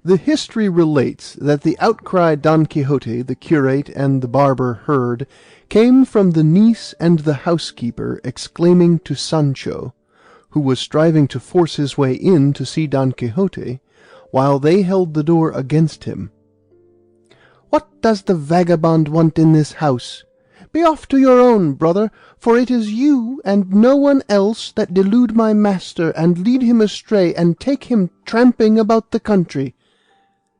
C: The history relates that the outcry Don Quixote, the curate, and the barber heard came from the niece and the housekeeper exclaiming to Sancho, who was striving to force his way in to see Don Quixote, while they held the door against him, "What does the vagabond want in this house? Be off to your own, brother, for it is you and no one else that delude my master and lead him astray and take him tramping about the country."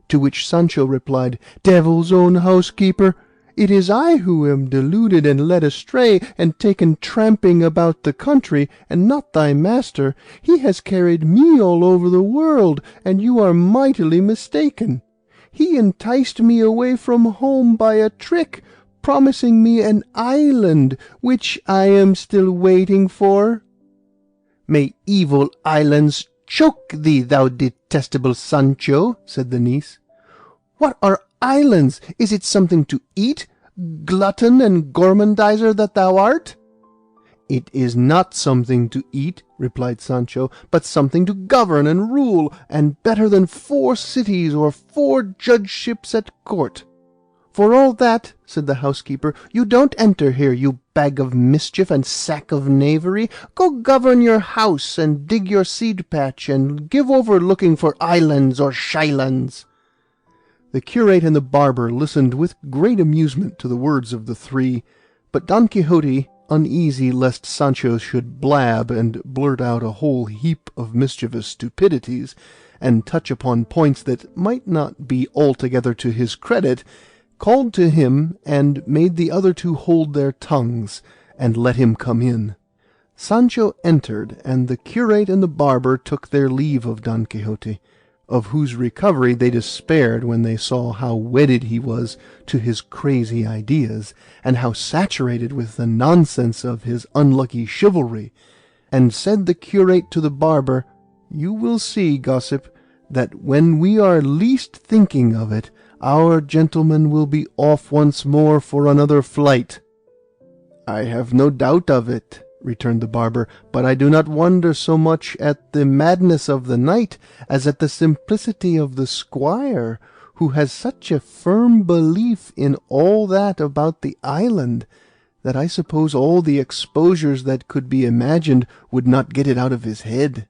C: To which Sancho replied, "Devil's own housekeeper, it is I who am deluded and led astray and taken tramping about the country, and not thy master. He has carried me all over the world, and you are mightily mistaken. He enticed me away from home by a trick, promising me an island, which I am still waiting for." "May evil islands choke thee, thou detestable Sancho," said the niece. "What are islands? Is it something to eat, glutton and gormandizer that thou art?" "It is not something to eat," replied Sancho, "but something to govern and rule, and better than 4 cities or 4 judgeships at court." "For all that," said the housekeeper, "you don't enter here, you bag of mischief and sack of knavery. Go govern your house, and dig your seed patch, and give over looking for islands or shylands." The curate and the barber listened with great amusement to the words of the three, but Don Quixote, uneasy lest Sancho should blab and blurt out a whole heap of mischievous stupidities, and touch upon points that might not be altogether to his credit, called to him and made the other two hold their tongues, and let him come in. Sancho entered, and the curate and the barber took their leave of Don Quixote, of whose recovery they despaired when they saw how wedded he was to his crazy ideas, and how saturated with the nonsense of his unlucky chivalry. And said the curate to the barber, "You will see, gossip, that when we are least thinking of it, our gentleman will be off once more for another flight." "I have no doubt of it," returned the barber, "but I do not wonder so much at the madness of the knight as at the simplicity of the squire, who has such a firm belief in all that about the island, that I suppose all the exposures that could be imagined would not get it out of his head."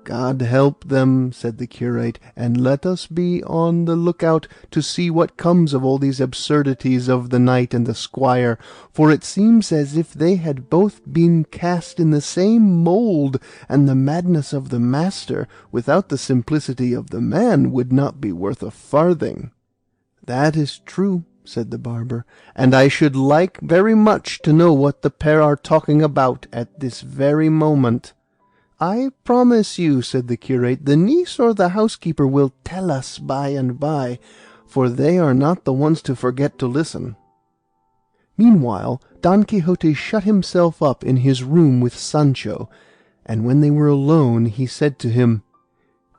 C: "God help them," said the curate, "and let us be on the lookout to see what comes of all these absurdities of the knight and the squire, for it seems as if they had both been cast in the same mould, and the madness of the master, without the simplicity of the man, would not be worth a farthing." "That is true," said the barber, "and I should like very much to know what the pair are talking about at this very moment." "I promise you," said the curate, "the niece or the housekeeper will tell us by and by, for they are not the ones to forget to listen." Meanwhile Don Quixote shut himself up in his room with Sancho, and when they were alone he said to him,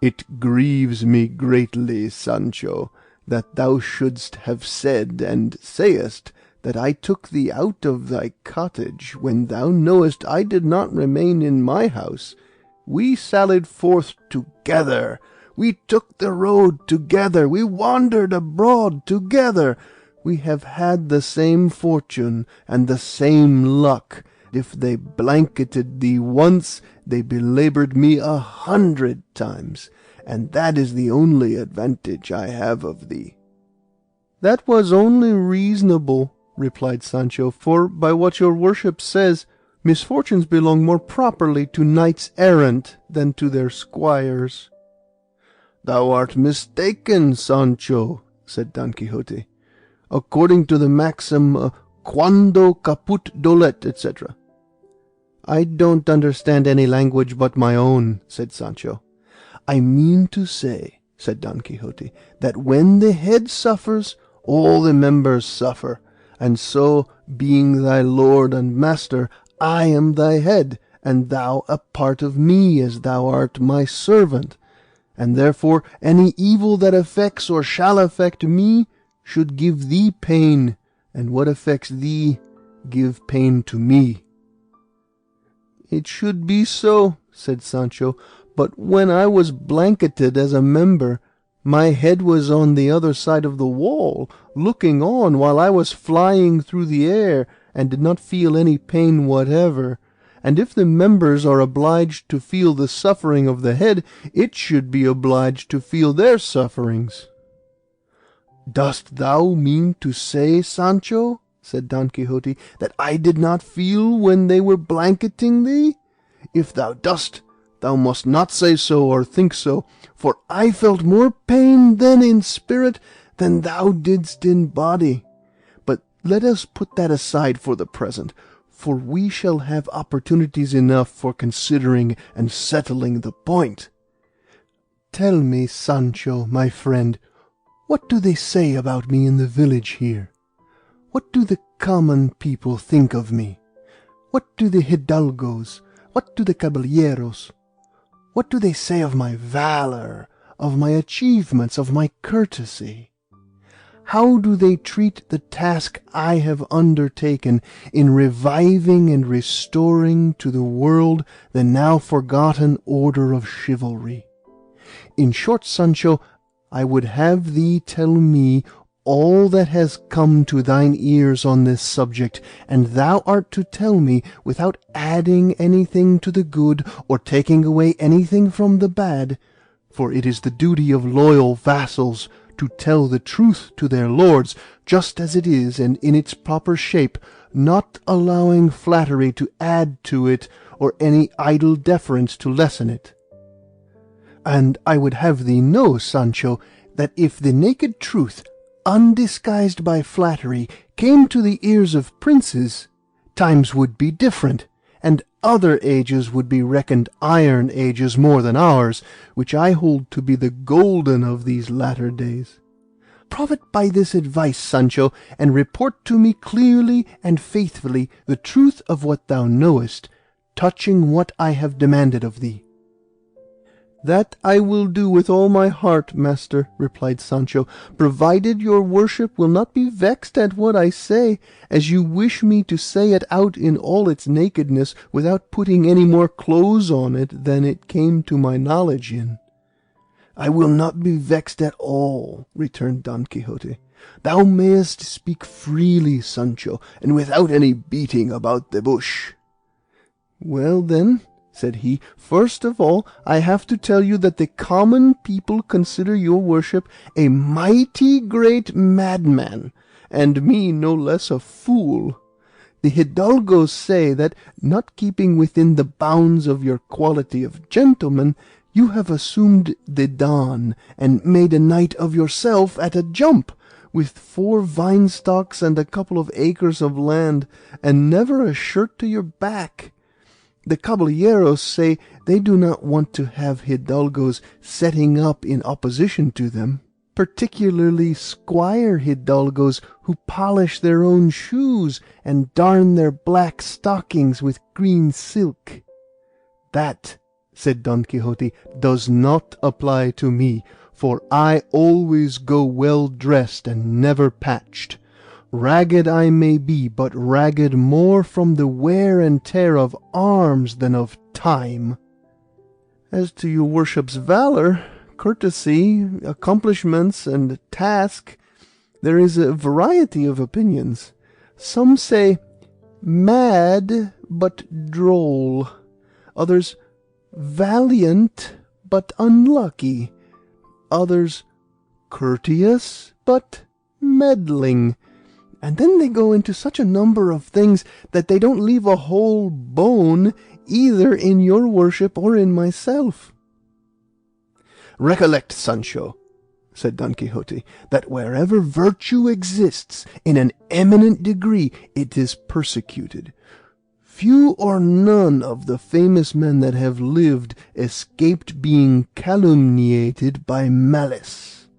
C: "It grieves me greatly, Sancho, that thou shouldst have said and sayest that I took thee out of thy cottage, when thou knowest I did not remain in my house. We sallied forth together, we took the road together, we wandered abroad together, we have had the same fortune and the same luck. If they blanketed thee once, they belaboured me 100 times, and that is the only advantage I have of thee." "That was only reasonable," replied Sancho, "for by what your worship says, misfortunes belong more properly to knights errant than to their squires." "Thou art mistaken, Sancho," said Don Quixote, "according to the maxim, quando caput dolet, etc." "I don't understand any language but my own," said Sancho. "I mean to say," said Don Quixote, "that when the head suffers, all the members suffer, and so, being thy lord and master, I am thy head, and thou a part of me, as thou art my servant, and therefore any evil that affects or shall affect me should give thee pain, and what affects thee give pain to me." "It should be so," said Sancho, "but when I was blanketed as a member, my head was on the other side of the wall, looking on while I was flying through the air, and did not feel any pain whatever. And if the members are obliged to feel the suffering of the head, it should be obliged to feel their sufferings." "Dost thou mean to say, Sancho," said Don Quixote, "that I did not feel when they were blanketing thee? If thou dost, thou must not say so or think so, for I felt more pain then in spirit than thou didst in body. But let us put that aside for the present, for we shall have opportunities enough for considering and settling the point. Tell me, Sancho, my friend, what do they say about me in the village here? What do the common people think of me? What do the hidalgos, what do the caballeros? What do they say of my valor, of my achievements, of my courtesy? How do they treat the task I have undertaken in reviving and restoring to the world the now forgotten order of chivalry? In short, Sancho, I would have thee tell me all that has come to thine ears on this subject, and thou art to tell me without adding anything to the good or taking away anything from the bad, for it is the duty of loyal vassals to tell the truth to their lords, just as it is and in its proper shape, not allowing flattery to add to it, or any idle deference to lessen it. And I would have thee know, Sancho, that if the naked truth, undisguised by flattery, came to the ears of princes, times would be different, and other ages would be reckoned iron ages more than ours, which I hold to be the golden of these latter days. Profit by this advice, Sancho, and report to me clearly and faithfully the truth of what thou knowest, touching what I have demanded of thee. That I will do with all my heart, master, replied Sancho, provided your worship will not be vexed at what I say, as you wish me to say it out in all its nakedness, without putting any more clothes on it than it came to my knowledge in. I will not be vexed at all, returned Don Quixote. Thou mayest speak freely, Sancho, and without any beating about the bush. Well, then, said he, first of all I have to tell you that the common people consider your worship a mighty great madman, and me no less a fool. The hidalgos say that, not keeping within the bounds of your quality of gentleman, you have assumed the Don, and made a knight of yourself at a jump, with 4 vine stalks and a couple of acres of land, and never a shirt to your back. The caballeros say they do not want to have hidalgos setting up in opposition to them, particularly squire hidalgos who polish their own shoes and darn their black stockings with green silk. That, said Don Quixote, does not apply to me, for I always go well dressed and never patched. Ragged I may be, but ragged more from the wear and tear of arms than of time. As to your worship's valour, courtesy, accomplishments, and task, there is a variety of opinions. Some say mad but droll, others valiant but unlucky, others courteous but meddling, and then they go into such a number of things that they don't leave a whole bone either in your worship or in myself. Recollect, Sancho, said Don Quixote, that wherever virtue exists in an eminent degree, it is persecuted. Few or none of the famous men that have lived escaped being calumniated by malice.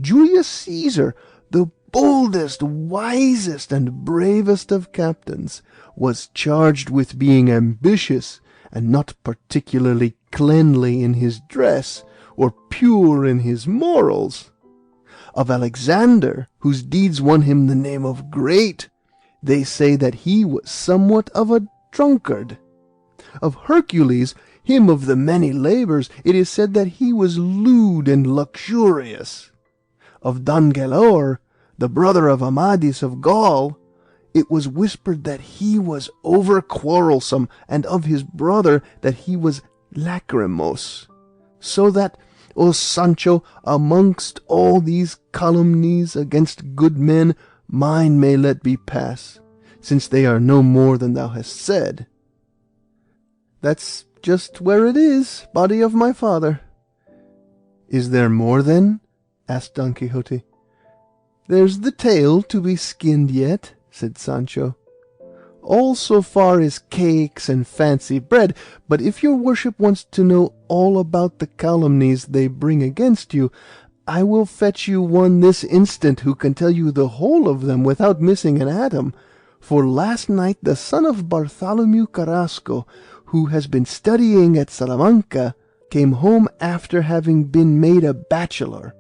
C: Julius Caesar, the boldest, wisest, and bravest of captains, was charged with being ambitious, and not particularly cleanly in his dress, or pure in his morals. Of Alexander, whose deeds won him the name of Great, they say that he was somewhat of a drunkard. Of Hercules, him of the many labours, it is said that he was lewd and luxurious. Of Don Galaor, the brother of Amadis of Gaul, it was whispered that he was over-quarrelsome, and of his brother that he was lachrymose. So that, O Sancho, amongst all these calumnies against good men, mine may let be pass, since they are no more than thou hast said. That's just where it is, body of my father. Is there more, then? asked Don Quixote. There's the tail to be skinned yet, said Sancho. All so far is cakes and fancy bread, but if your worship wants to know all about the calumnies they bring against you, I will fetch you one this instant who can tell you the whole of them without missing an atom. For last night the son of Bartholomew Carrasco, who has been studying at Salamanca, came home after having been made a bachelor,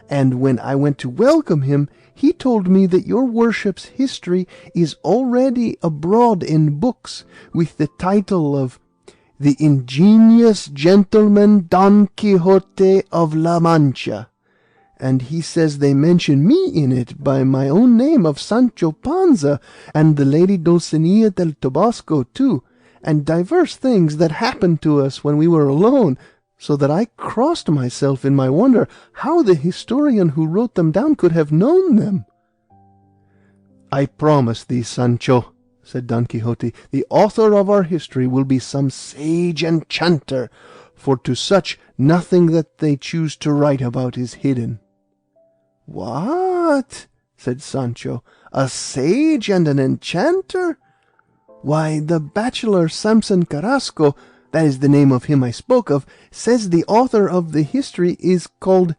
C: and when I went to welcome him, he told me that your worship's history is already abroad in books, with the title of The Ingenious Gentleman Don Quixote of La Mancha, and he says they mention me in it by my own name of Sancho Panza, and the lady Dulcinea del Tobasco too, and divers things that happened to us when we were alone, so that I crossed myself in my wonder how the historian who wrote them down could have known them. I promise thee, Sancho, said Don Quixote, the author of our history will be some sage enchanter, for to such nothing that they choose to write about is hidden. What? Said Sancho, a sage and an enchanter? Why, the bachelor Samson Carrasco, that is the name of him I spoke of, says the author of the history is called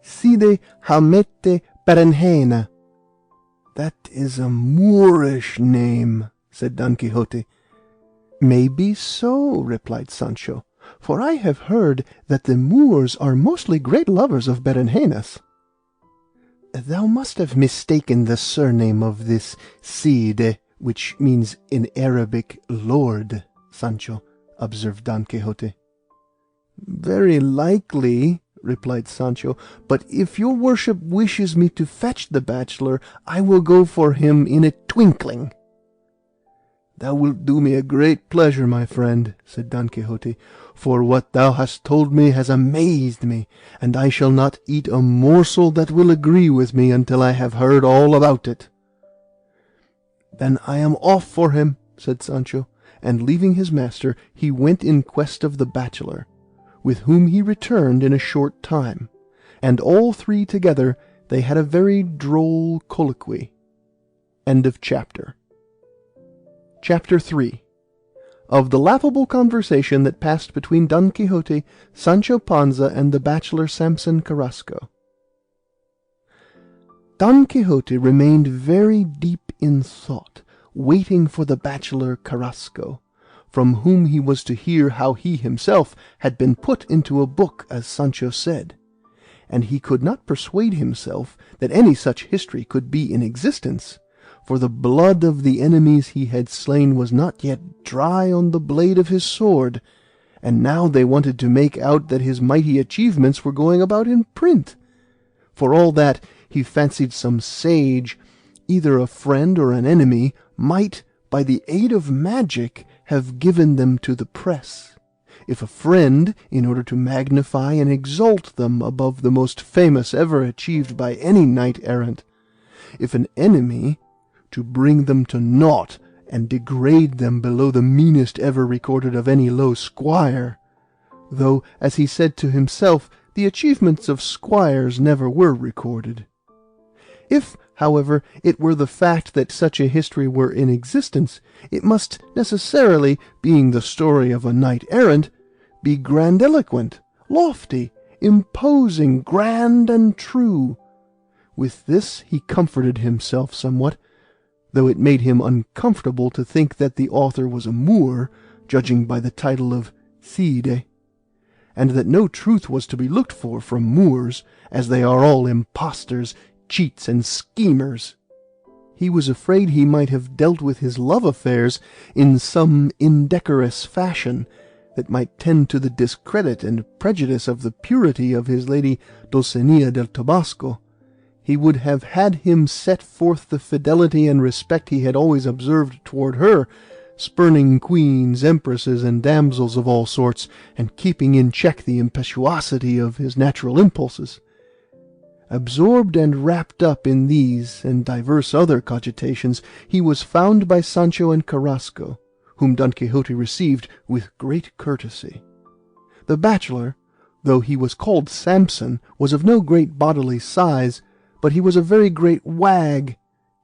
C: Cide Hamete Berenjena. That is a Moorish name, said Don Quixote. Maybe so, replied Sancho, for I have heard that the Moors are mostly great lovers of berenjenas. Thou must have mistaken the surname of this Cide, which means in Arabic lord, Sancho, observed Don Quixote. Very likely, replied Sancho, but if your worship wishes me to fetch the bachelor, I will go for him in a twinkling. Thou wilt do me a great pleasure, my friend, said Don Quixote, for what thou hast told me has amazed me, and I shall not eat a morsel that will agree with me until I have heard all about it. Then I am off for him, said Sancho, and leaving his master, he went in quest of the bachelor, with whom he returned in a short time, and all three together they had a very droll colloquy. End of chapter. Chapter 3. Of the laughable conversation that passed between Don Quixote, Sancho Panza, and the bachelor Samson Carrasco. Don Quixote remained very deep in thought, waiting for the bachelor Carrasco, from whom he was to hear how he himself had been put into a book, as Sancho said, and he could not persuade himself that any such history could be in existence, for the blood of the enemies he had slain was not yet dry on the blade of his sword, and now they wanted to make out that his mighty achievements were going about in print. For all that, he fancied some sage, either a friend or an enemy, might, by the aid of magic, have given them to the press. If a friend, in order to magnify and exalt them above the most famous ever achieved by any knight-errant. If an enemy, to bring them to naught and degrade them below the meanest ever recorded of any low squire, though, as he said to himself, the achievements of squires never were recorded. If, however, it were the fact that such a history were in existence, it must necessarily, being the story of a knight-errant, be grandiloquent, lofty, imposing, grand, and true. With this he comforted himself somewhat, though it made him uncomfortable to think that the author was a Moor, judging by the title of Cide, and that no truth was to be looked for from Moors, as they are all impostors, cheats, and schemers. He was afraid he might have dealt with his love affairs in some indecorous fashion, that might tend to the discredit and prejudice of the purity of his lady Dulcinea del Toboso. He would have had him set forth the fidelity and respect he had always observed toward her, spurning queens, empresses, and damsels of all sorts, and keeping in check the impetuosity of his natural impulses. Absorbed and wrapped up in these and divers other cogitations, he was found by Sancho and Carrasco, whom Don Quixote received with great courtesy. The bachelor, though he was called Samson, was of no great bodily size, but he was a very great wag.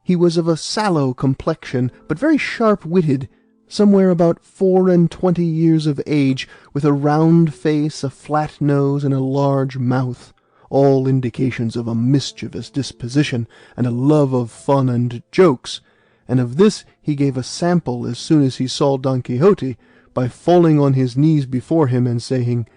C: He was of a sallow complexion, but very sharp-witted, somewhere about 24 years of age, with a round face, a flat nose, and a large mouth, all indications of a mischievous disposition, and a love of fun and jokes, and of this he gave a sample as soon as he saw Don Quixote, by falling on his knees before him and saying,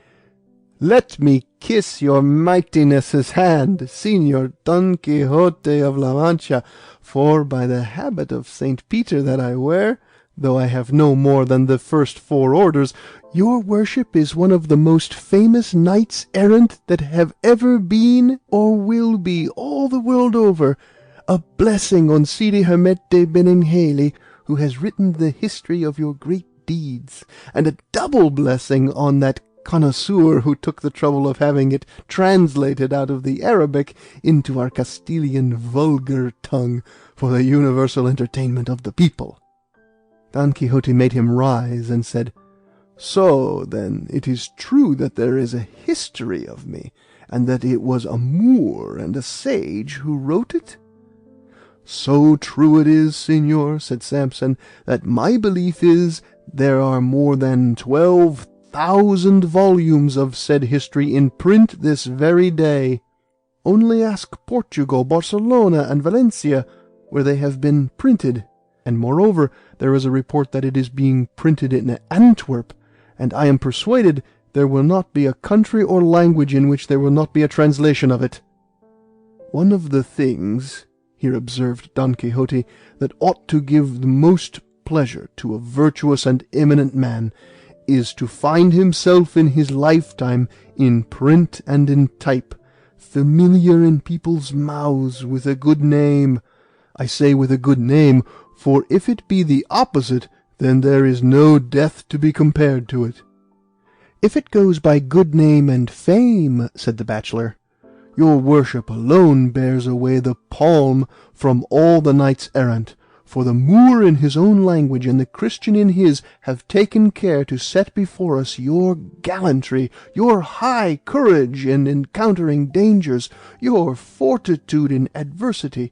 C: "Let me kiss your mightiness's hand, Señor Don Quixote of La Mancha, for by the habit of Saint Peter that I wear, though I have no more than the first 4 orders, your worship is one of the most famous knights errant that have ever been or will be all the world over. A blessing on Cide Hamete Benengeli, who has written the history of your great deeds, and a double blessing on that connoisseur who took the trouble of having it translated out of the Arabic into our Castilian vulgar tongue for the universal entertainment of the people. Don Quixote made him rise, and said, "So, then, it is true that there is a history of me, and that it was a Moor and a sage who wrote it?" "So true it is, señor," said Samson, "that my belief is there are more than 12,000 volumes of said history in print this very day. Only ask Portugal, Barcelona, and Valencia, where they have been printed. And moreover, there is a report that it is being printed in Antwerp, and I am persuaded there will not be a country or language in which there will not be a translation of it." "One of the things," here observed Don Quixote, "that ought to give the most pleasure to a virtuous and eminent man is to find himself in his lifetime in print and in type, familiar in people's mouths with a good name. I say with a good name, for if it be the opposite, then there is no death to be compared to it." "If it goes by good name and fame," said the bachelor, "your worship alone bears away the palm from all the knights errant, for the Moor in his own language and the Christian in his have taken care to set before us your gallantry, your high courage in encountering dangers, your fortitude in adversity,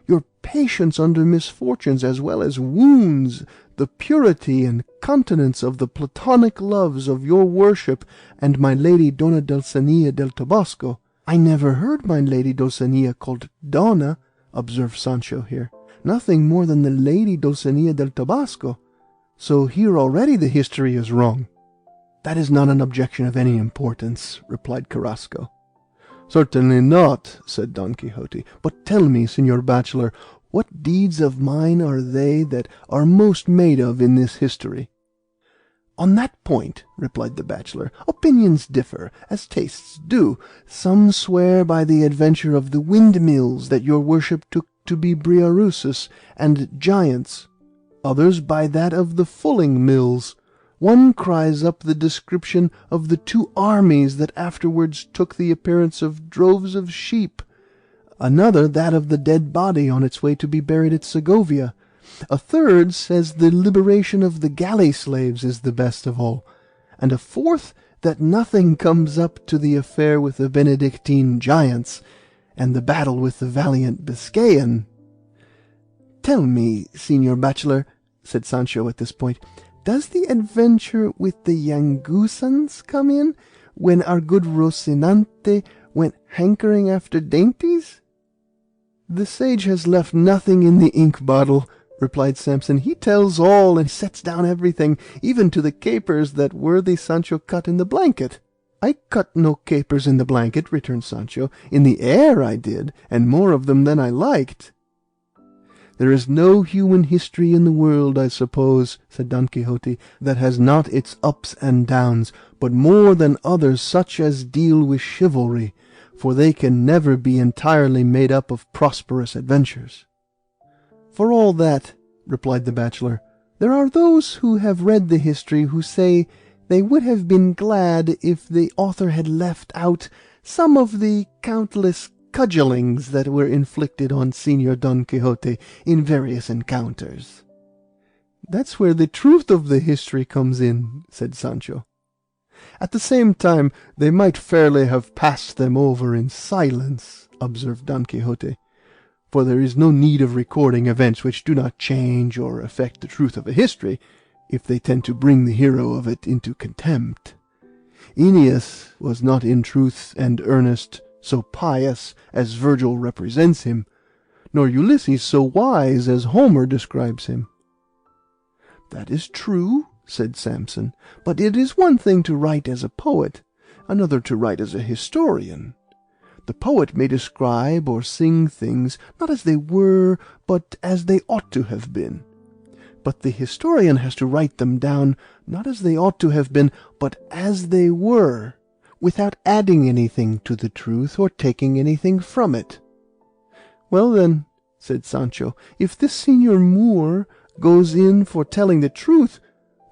C: your patience under misfortunes as well as wounds, the purity and continence of the platonic loves of your worship and my lady Dona Dulcinea del Toboso." "I never heard my lady Dulcinea called Donna," observed Sancho here. "Nothing more than the lady Dulcinea del Toboso. So here already the history is wrong." "That is not an objection of any importance," replied Carrasco. "Certainly not," said Don Quixote. "But tell me, señor bachelor, what deeds of mine are they that are most made of in this history?" "On that point," replied the bachelor, "opinions differ, as tastes do. Some swear by the adventure of the windmills that your worship took to be Briareus and giants, others by that of the fulling mills. One cries up the description of the 2 armies that afterwards took the appearance of droves of sheep, another that of the dead body on its way to be buried at Segovia. A third says the liberation of the galley slaves is the best of all, and a fourth that nothing comes up to the affair with the Benedictine giants, and the battle with the valiant Biscayan." "Tell me, señor bachelor," said Sancho at this point, "does the adventure with the Yangusans come in, when our good Rocinante went hankering after dainties?" "The sage has left nothing in the ink bottle," replied Samson. "He tells all, and sets down everything, even to the capers that worthy Sancho cut in the blanket." "I cut no capers in the blanket," returned Sancho. "In the air I did, and more of them than I liked." "There is no human history in the world, I suppose," said Don Quixote, "that has not its ups and downs, but more than others such as deal with chivalry, for they can never be entirely made up of prosperous adventures." "For all that," replied the bachelor, "there are those who have read the history who say they would have been glad if the author had left out some of the countless cudgellings that were inflicted on Señor Don Quixote in various encounters." "That's where the truth of the history comes in," said Sancho. "At the same time, they might fairly have passed them over in silence," observed Don Quixote, "for there is no need of recording events which do not change or affect the truth of a history, if they tend to bring the hero of it into contempt. Aeneas was not in truth and earnest so pious as Virgil represents him, nor Ulysses so wise as Homer describes him." "That is true," said Samson, "but it is one thing to write as a poet, another to write as a historian. The poet may describe or sing things not as they were, but as they ought to have been. But the historian has to write them down not as they ought to have been, but as they were, without adding anything to the truth or taking anything from it." "Well then," said Sancho, "if this Señor Moor goes in for telling the truth,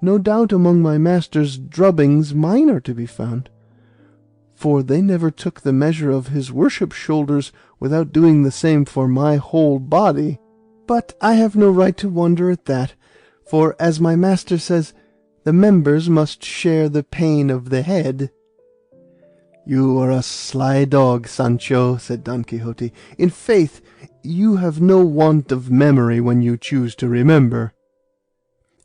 C: No doubt among my master's drubbings mine are to be found, for they never took the measure of his worship's shoulders without doing the same for my whole body. But I have no right to wonder at that, for, as my master says, the members must share the pain of the head." "You are a sly dog, Sancho," said Don Quixote. "In faith, you have no want of memory when you choose to remember."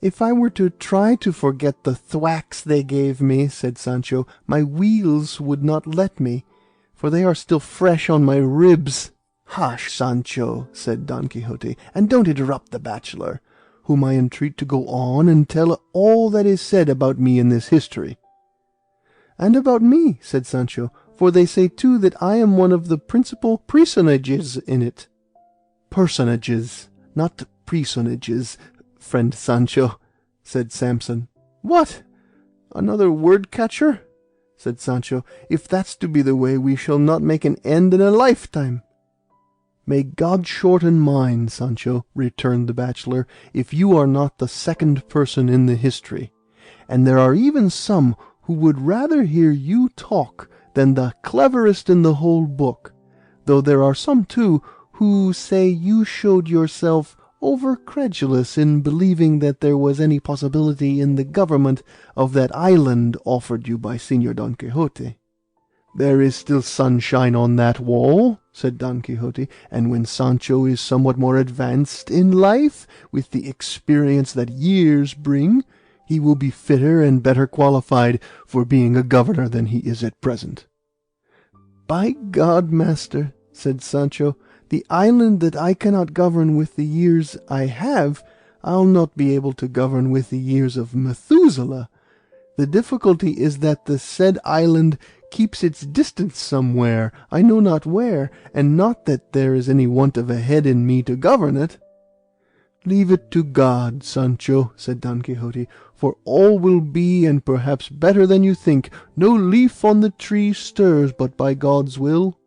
C: "If I were to try to forget the thwacks they gave me," said Sancho, "my wheels would not let me, for they are still fresh on my ribs." "Hush, Sancho," said Don Quixote, "and don't interrupt the bachelor, whom I entreat to go on and tell all that is said about me in this history." "And about me," said Sancho, "for they say too that I am one of the principal personages in it." "Personages, not personages, friend Sancho," said Samson. "What? Another word-catcher?" said Sancho. "If that's to be the way, we shall not make an end in a lifetime." "May God shorten mine, Sancho," returned the bachelor, "if you are not the second person in the history. And there are even some who would rather hear you talk than the cleverest in the whole book, though there are some, too, who say you showed yourself over-credulous in believing that there was any possibility in the government of that island offered you by Señor Don Quixote." "There is still sunshine on that wall," said Don Quixote, "and when Sancho is somewhat more advanced in life, with the experience that years bring, he will be fitter and better qualified for being a governor than he is at present." "By God, master," said Sancho, "the island that I cannot govern with the years I have, I'll not be able to govern with the years of Methuselah. The difficulty is that the said island keeps its distance somewhere, I know not where, and not that there is any want of a head in me to govern it." "Leave it to God, Sancho," said Don Quixote, "for all will be, and perhaps better than you think. No leaf on the tree stirs but by God's will."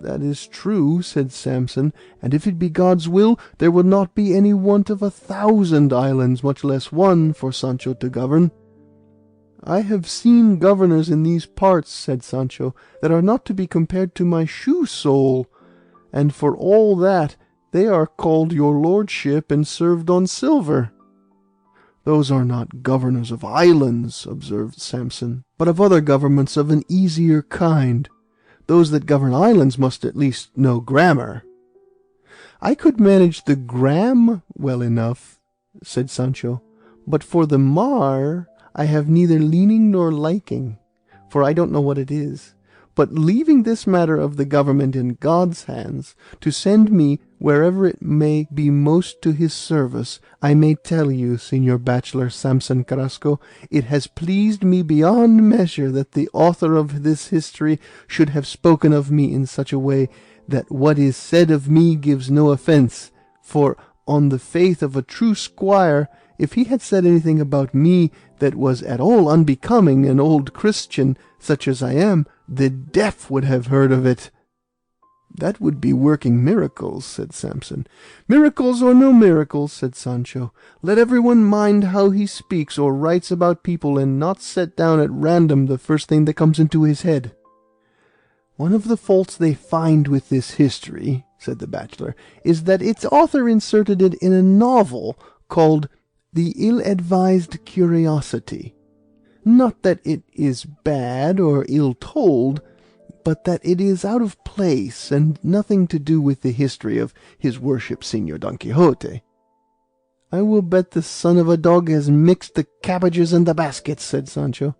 C: "That is true," said Samson, "and if it be God's will, there will not be any want of 1,000 islands, much less one, for Sancho to govern." "I have seen governors in these parts," said Sancho, "that are not to be compared to my shoe sole, and for all that they are called your lordship and served on silver." "Those are not governors of islands," observed Samson, "but of other governments of an easier kind. Those that govern islands must at least know grammar." "I could manage the gram well enough," said Sancho, "but for the mar I have neither leaning nor liking, for I don't know what it is. But leaving this matter of the government in God's hands, to send me wherever it may be most to his service, I may tell you, Señor Bachelor Samson Carrasco, it has pleased me beyond measure that the author of this history should have spoken of me in such a way that what is said of me gives no offence, for, on the faith of a true squire, if he had said anything about me that was at all unbecoming an old Christian such as I am, the deaf would have heard of it." "That would be working miracles," said Samson. "Miracles or no miracles," said Sancho, "let everyone mind how he speaks or writes about people, and not set down at random the first thing that comes into his head." "One of the faults they find with this history," said the bachelor, "is that its author inserted it in a novel called The Ill-Advised Curiosity. Not that it is bad or ill-told, but that it is out of place, and nothing to do with the history of his worship Señor Don Quixote." "I will bet the son of a dog has mixed the cabbages and the baskets," said Sancho.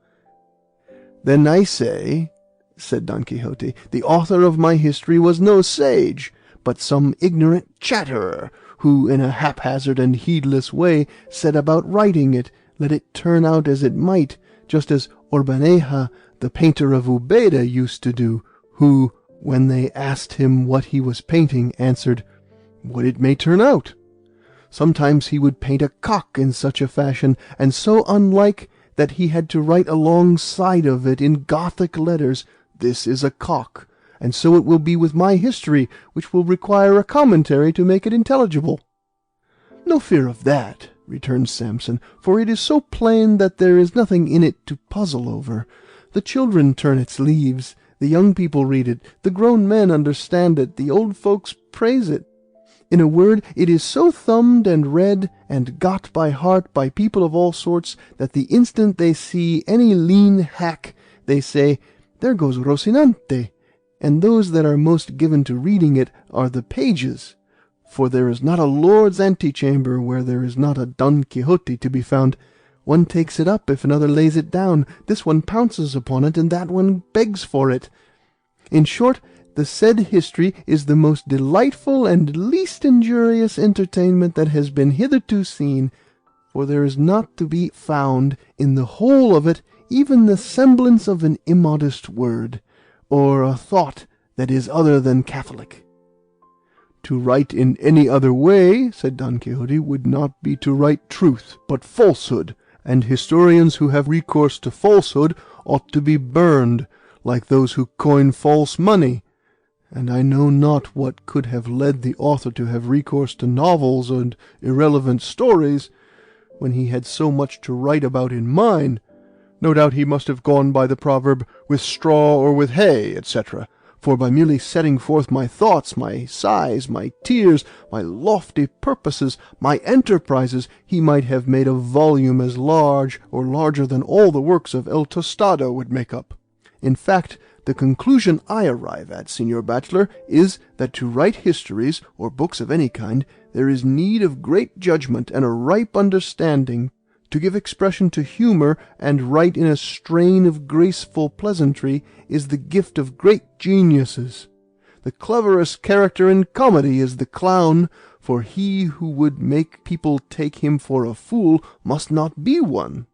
C: "Then I say," said Don Quixote, "the author of my history was no sage, but some ignorant chatterer, who in a haphazard and heedless way set about writing it, let it turn out as it might, just as Orbaneja, the painter of Ubeda, used to do, who, when they asked him what he was painting, answered, 'What it may turn out.' Sometimes he would paint a cock in such a fashion, and so unlike, that he had to write alongside of it in Gothic letters, 'This is a cock,' and so it will be with my history, which will require a commentary to make it intelligible." "No fear of that," returned Samson, for it is so plain that there is nothing in it to puzzle over. The children turn its leaves, the young people read it, the grown men understand it, the old folks praise it. In a word, it is so thumbed and read and got by heart by people of all sorts, that the instant they see any lean hack, they say, "There goes Rocinante," and those that are most given to reading it are the pages. For there is not a lord's antechamber where there is not a Don Quixote to be found. One takes it up if another lays it down, this one pounces upon it, and that one begs for it. In short, the said history is the most delightful and least injurious entertainment that has been hitherto seen, for there is not to be found in the whole of it even the semblance of an immodest word, or a thought that is other than Catholic. To write in any other way, said Don Quixote, would not be to write truth, but falsehood, and historians who have recourse to falsehood ought to be burned, like those who coin false money. And I know not what could have led the author to have recourse to novels and irrelevant stories, when he had so much to write about in mine. No doubt he must have gone by the proverb, with straw or with hay, etc., for by merely setting forth my thoughts, my sighs, my tears, my lofty purposes, my enterprises, he might have made a volume as large or larger than all the works of El Tostado would make up. In fact, the conclusion I arrive at, Señor Bachelor, is that to write histories, or books of any kind, there is need of great judgment and a ripe understanding. To give expression to humour and write in a strain of graceful pleasantry is the gift of great geniuses. The cleverest character in comedy is the clown, for he who would make people take him for a fool must not be one.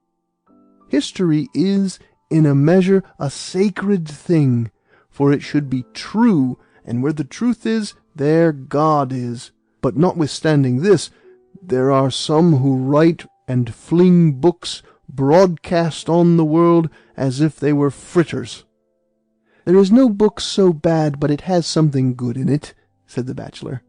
C: History is, in a measure, a sacred thing, for it should be true, and where the truth is, there God is. But notwithstanding this, there are some who write and fling books broadcast on the world as if they were fritters. There is no book so bad but it has something good in it, said the bachelor.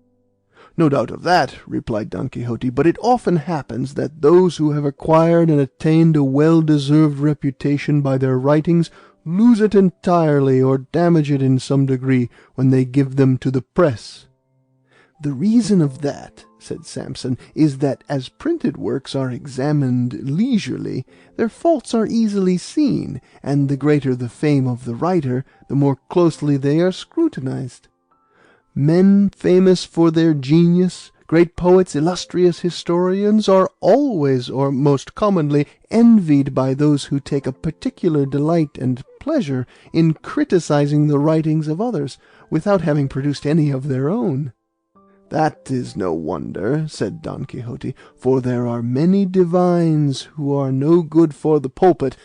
C: No doubt of that, replied Don Quixote, but it often happens that those who have acquired and attained a well-deserved reputation by their writings lose it entirely or damage it in some degree when they give them to the press. The reason of that, said Samson, is that as printed works are examined leisurely, their faults are easily seen, and the greater the fame of the writer, the more closely they are scrutinized. Men famous for their genius, great poets, illustrious historians, are always, or most commonly, envied by those who take a particular delight and pleasure in criticizing the writings of others, without having produced any of their own. That is no wonder, said Don Quixote, for there are many divines who are no good for the pulpit,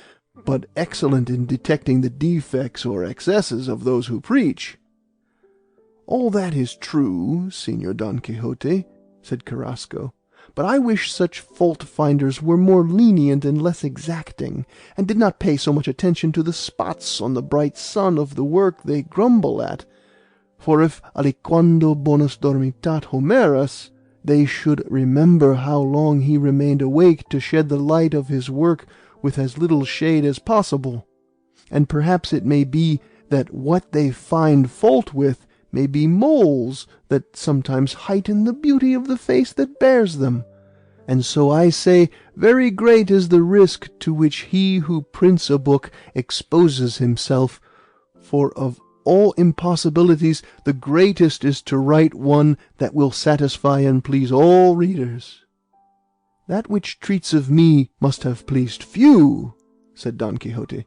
C: but excellent in detecting the defects or excesses of those who preach. All that is true, Señor Don Quixote, said Carrasco, but I wish such fault-finders were more lenient and less exacting, and did not pay so much attention to the spots on the bright sun of the work they grumble at. For if aliquando bonus dormitat Homerus, they should remember how long he remained awake to shed the light of his work with as little shade as possible. And perhaps it may be that what they find fault with may be moles that sometimes heighten the beauty of the face that bears them. And so I say, very great is the risk to which he who prints a book exposes himself, for of all impossibilities the greatest is to write one that will satisfy and please all readers. That which treats of me must have pleased few, said Don Quixote.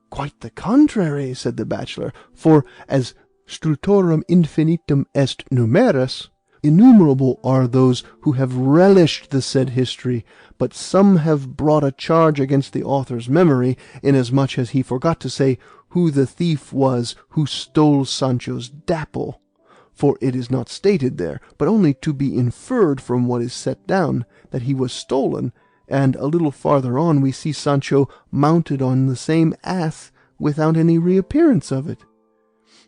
C: Quite the contrary, said the bachelor, for as strutorum infinitum est numerus, innumerable are those who have relished the said history, but some have brought a charge against the author's memory, inasmuch as he forgot to say who the thief was who stole Sancho's dapple, for it is not stated there, but only to be inferred from what is set down, that he was stolen, and a little farther on we see Sancho mounted on the same ass without any reappearance of it.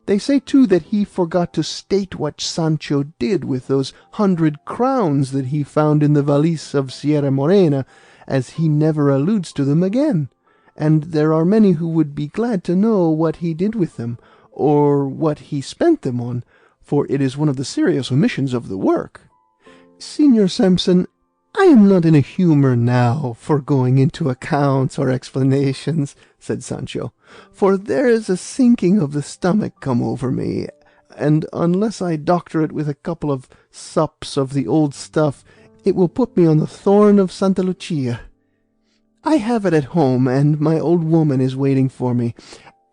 C: They say, too, that he forgot to state what Sancho did with those 100 crowns that he found in the valise of Sierra Morena, as he never alludes to them again, and there are many who would be glad to know what he did with them, or what he spent them on, for it is one of the serious omissions of the work. Señor Samson, I am not in a humour now for going into accounts or explanations, said Sancho, for there is a sinking of the stomach come over me, and unless I doctor it with a couple of sups of the old stuff, it will put me on the thorn of Santa Lucia. I have it at home, and my old woman is waiting for me.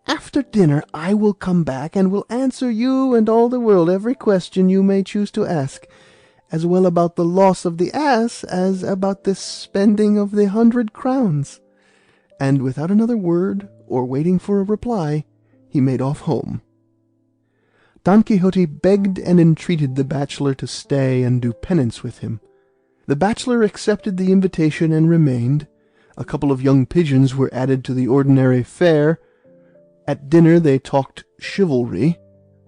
C: After dinner I will come back, and will answer you and all the world every question you may choose to ask, as well about the loss of the ass as about the spending of the 100 crowns. And without another word, or waiting for a reply, he made off home. Don Quixote begged and entreated the bachelor to stay and do penance with him. The bachelor accepted the invitation and remained. A couple of young pigeons were added to the ordinary fare. At dinner they talked chivalry.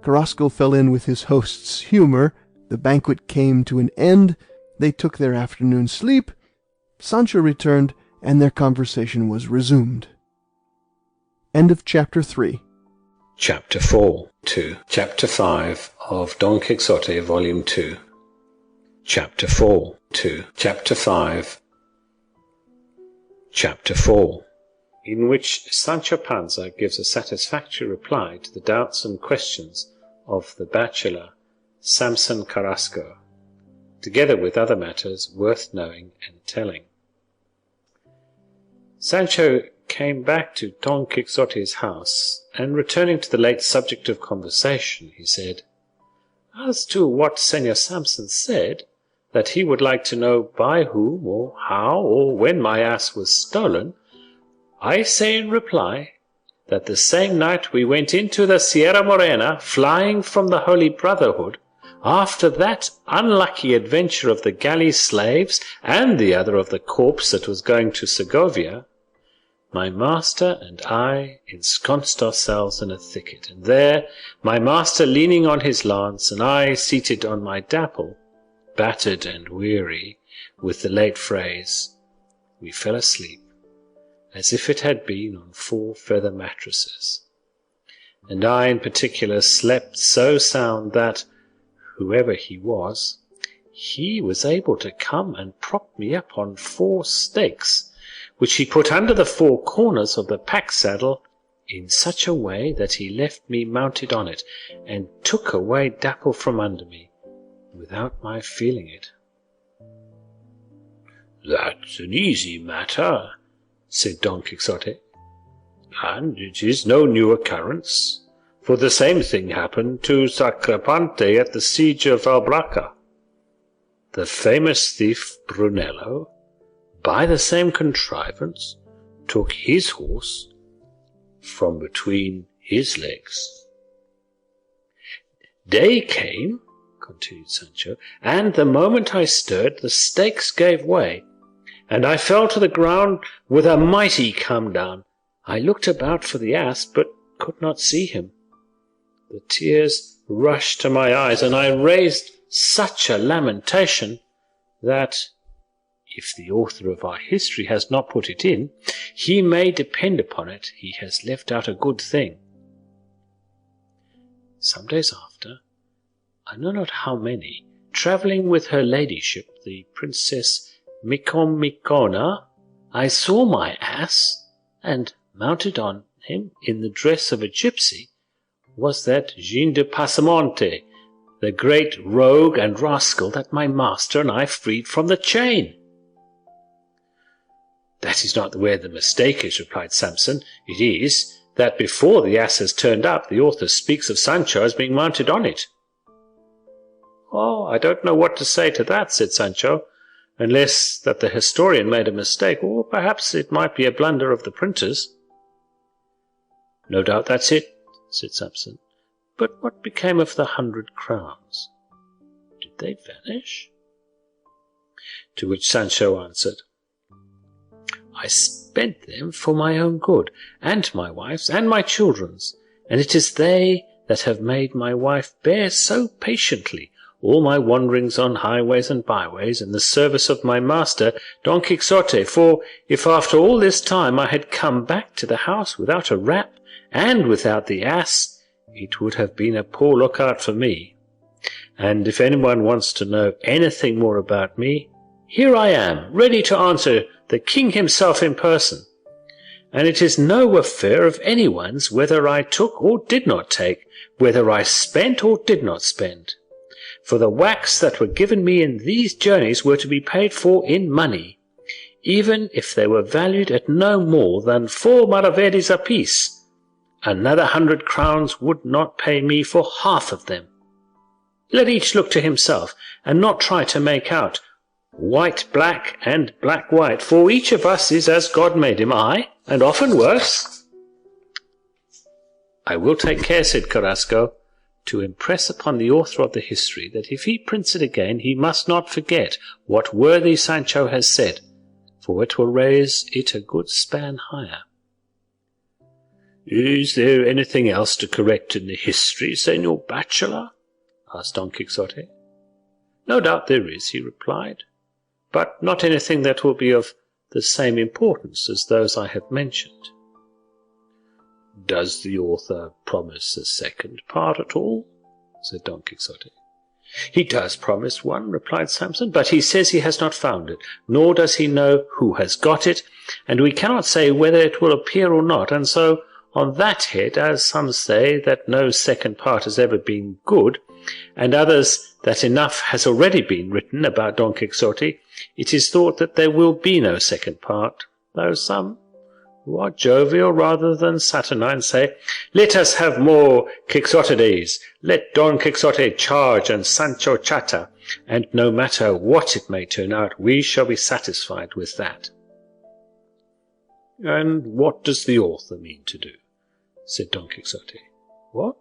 C: Carrasco fell in with his host's humour. The banquet came to an end. They took their afternoon sleep. Sancho returned, and their conversation was resumed. End of Chapter 3.
D: Chapter 4 to Chapter 5 of Don Quixote, Volume 2. Chapter 4 to Chapter 5. Chapter 4, in which Sancho Panza gives a satisfactory reply to the doubts and questions of the bachelor Samson Carrasco, together with other matters worth knowing and telling. Sancho came back to Don Quixote's house, and returning to the late subject of conversation, he said, "As to what Señor Samson said, that he would like to know by whom, or how, or when my ass was stolen, I say in reply, that the same night we went into the Sierra Morena, flying from the Holy Brotherhood, after that unlucky adventure of the galley slaves, and the other of the corpse that was going to Segovia, my master and I ensconced ourselves in a thicket, and there, my master leaning on his lance, and I seated on my dapple, battered and weary with the late frays, we fell asleep, as if it had been on 4 feather mattresses, and I in particular slept so sound that, whoever he was able to come and prop me up on 4 stakes, which he put under the 4 corners of the pack-saddle in such a way that he left me mounted on it, and took away Dapple from under me, without my feeling it." "That's an easy matter," said Don Quixote, "and it is no new occurrence, for the same thing happened to Sacripante at the siege of Albraca. The famous thief Brunello, by the same contrivance, took his horse from between his legs. Day came," continued Sancho, "and the moment I stirred, the stakes gave way, and I fell to the ground with a mighty come down. I looked about for the ass, but could not see him. The tears rushed to my eyes, and I raised such a lamentation that, if the author of our history has not put it in, he may depend upon it he has left out a good thing. Some days after, I know not how many, travelling with her ladyship, the Princess Micomicona, I saw my ass, and mounted on him in the dress of a gipsy, was that Jean de Passamonte, the great rogue and rascal that my master and I freed from the chain." "That is not where the mistake is," replied Samson. "It is, that before the ass has turned up, the author speaks of Sancho as being mounted on it." "Oh, I don't know what to say to that," said Sancho, "unless that the historian made a mistake, or perhaps it might be a blunder of the printers." "No doubt that's it," said Samson. "But what became of the 100 crowns? Did they vanish?" To which Sancho answered, "I spent them for my own good, and my wife's, and my children's, and it is they that have made my wife bear so patiently all my wanderings on highways and byways in the service of my master Don Quixote, for if after all this time I had come back to the house without a rap and without the ass, it would have been a poor lookout for me. And if anyone wants to know anything more about me, here I am, ready to answer the king himself in person. And it is no affair of anyone's whether I took or did not take, whether I spent or did not spend. For the whacks that were given me in these journeys were to be paid for in money, even if they were valued at no more than 4 maravedis apiece. Another 100 crowns would not pay me for half of them. Let each look to himself, and not try to make out white black and black white, for each of us is as God made him, aye, and often worse. I will take care, said Carrasco, to impress upon the author of the history that if he prints it again he must not forget what worthy Sancho has said, for it will raise it a good span higher. Is there anything else to correct in the history, Señor Bachelor? Asked Don Quixote. No doubt there is, he replied, but not anything that will be of the same importance as those I have mentioned. Does the author promise a second part at all? Said Don Quixote. He does promise one, replied Samson, but he says he has not found it, nor does he know who has got it, and we cannot say whether it will appear or not, and so on that head, as some say that no second part has ever been good, and others that enough has already been written about Don Quixote, it is thought that there will be no second part, though some who are jovial rather than saturnine say, let us have more Quixotides, let Don Quixote charge and Sancho chatter, and no matter what it may turn out, we shall be satisfied with that. And what does the author mean to do? Said Don Quixote. What?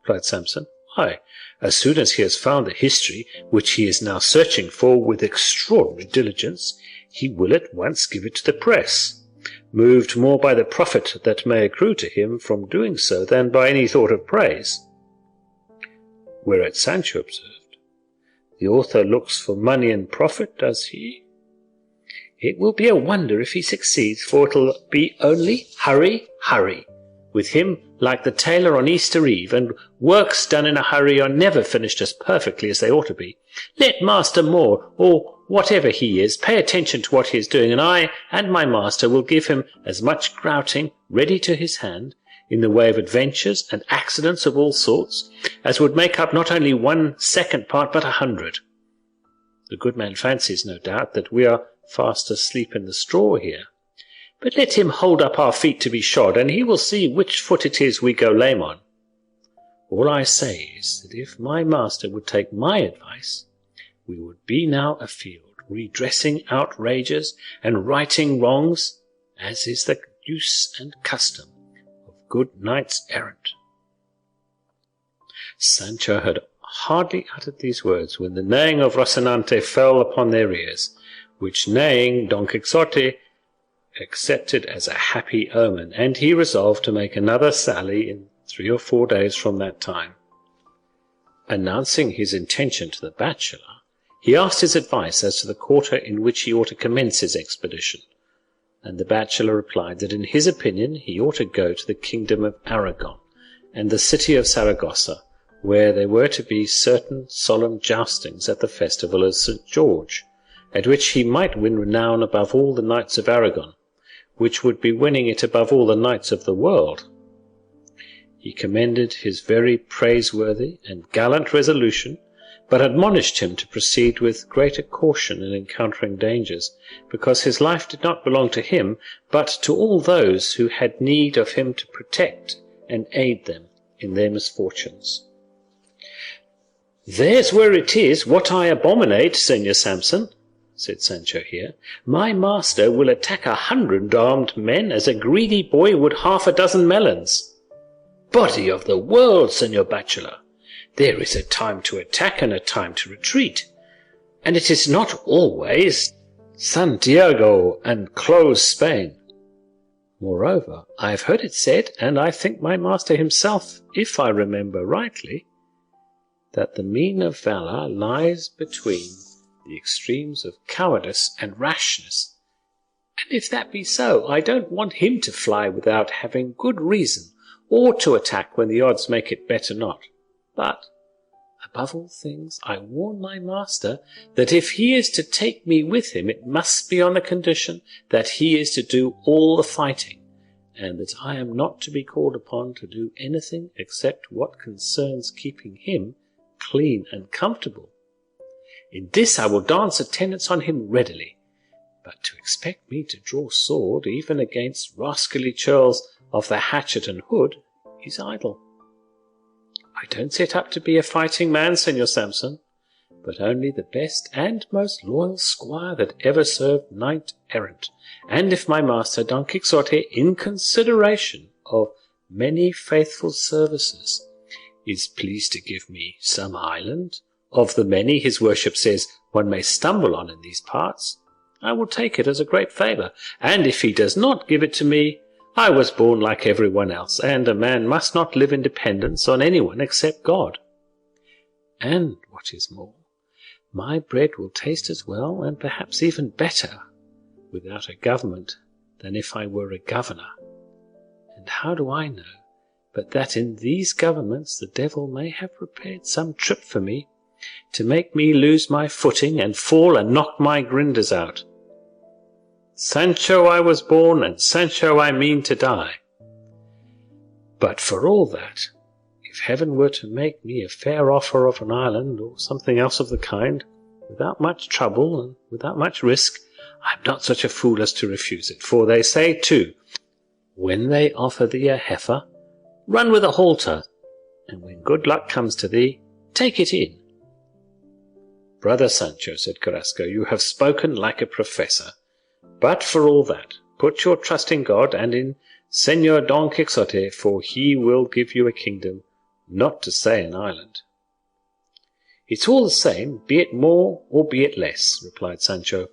D: Replied Samson. Why, as soon as he has found the history, which he is now searching for with extraordinary diligence, he will at once give it to the press, moved more by the profit that may accrue to him from doing so than by any thought of praise. Whereat Sancho observed, the author looks for money and profit, does he? It will be a wonder if he succeeds, for it'll be only hurry, hurry, with him like the tailor on Easter Eve, and works done in a hurry are never finished as perfectly as they ought to be. Let Master Moore, or whatever he is, pay attention to what he is doing, and I and my master will give him as much grouting ready to his hand, in the way of adventures and accidents of all sorts, as would make up not only 1 second part, but 100. The good man fancies, no doubt, that we are fast asleep in the straw here. But let him hold up our feet to be shod, and he will see which foot it is we go lame on. All I say is that if my master would take my advice, we would be now afield, redressing outrages and righting wrongs, as is the use and custom of good knights errant. Sancho had hardly uttered these words when the neighing of Rocinante fell upon their ears, which neighing Don Quixote accepted as a happy omen, and he resolved to make another sally in 3 or 4 days from that time. Announcing his intention to the bachelor, he asked his advice as to the quarter in which he ought to commence his expedition, and the bachelor replied that in his opinion he ought to go to the kingdom of Aragon and the city of Saragossa, where there were to be certain solemn joustings at the festival of St. George, at which he might win renown above all the knights of Aragon, which would be winning it above all the knights of the world. He commended his very praiseworthy and gallant resolution, but admonished him to proceed with greater caution in encountering dangers, because his life did not belong to him, but to all those who had need of him to protect and aid them in their misfortunes. There's where it is what I abominate, Señor Samson, said Sancho here. My master will attack 100 armed men as a greedy boy would 6 melons. Body of the world, Señor Bachelor, there is a time to attack and a time to retreat, and it is not always Santiago and close Spain. Moreover, I have heard it said, and I think my master himself, if I remember rightly, that the mean of valour lies between the extremes of cowardice and rashness. And if that be so, I don't want him to fly without having good reason, or to attack when the odds make it better not. But, above all things, I warn my master that if he is to take me with him, it must be on the condition that he is to do all the fighting, and that I am not to be called upon to do anything except what concerns keeping him clean and comfortable. In this I will dance attendance on him readily, but to expect me to draw sword even against rascally churls of the hatchet and hood is idle. I don't set up to be a fighting man, Señor Samson, but only the best and most loyal squire that ever served knight-errant, and if my master Don Quixote, in consideration of many faithful services, is pleased to give me some island, of the many his worship says one may stumble on in these parts, I will take it as a great favour, and if he does not give it to me, I was born like everyone else, and a man must not live in dependence on anyone except God. And what is more, my bread will taste as well, and perhaps even better, without a government than if I were a governor. And how do I know but that in these governments the devil may have prepared some trip for me, to make me lose my footing and fall and knock my grinders out? Sancho I was born, and Sancho I mean to die. But for all that, if heaven were to make me a fair offer of an island, or something else of the kind, without much trouble and without much risk, I am not such a fool as to refuse it, for they say, too, when they offer thee a heifer, run with a halter, and when good luck comes to thee, take it in. Brother Sancho, said Carrasco, you have spoken like a professor. But for all that, put your trust in God and in Señor Don Quixote, for he will give you a kingdom, not to say an island. It's all the same, be it more or be it less, replied Sancho,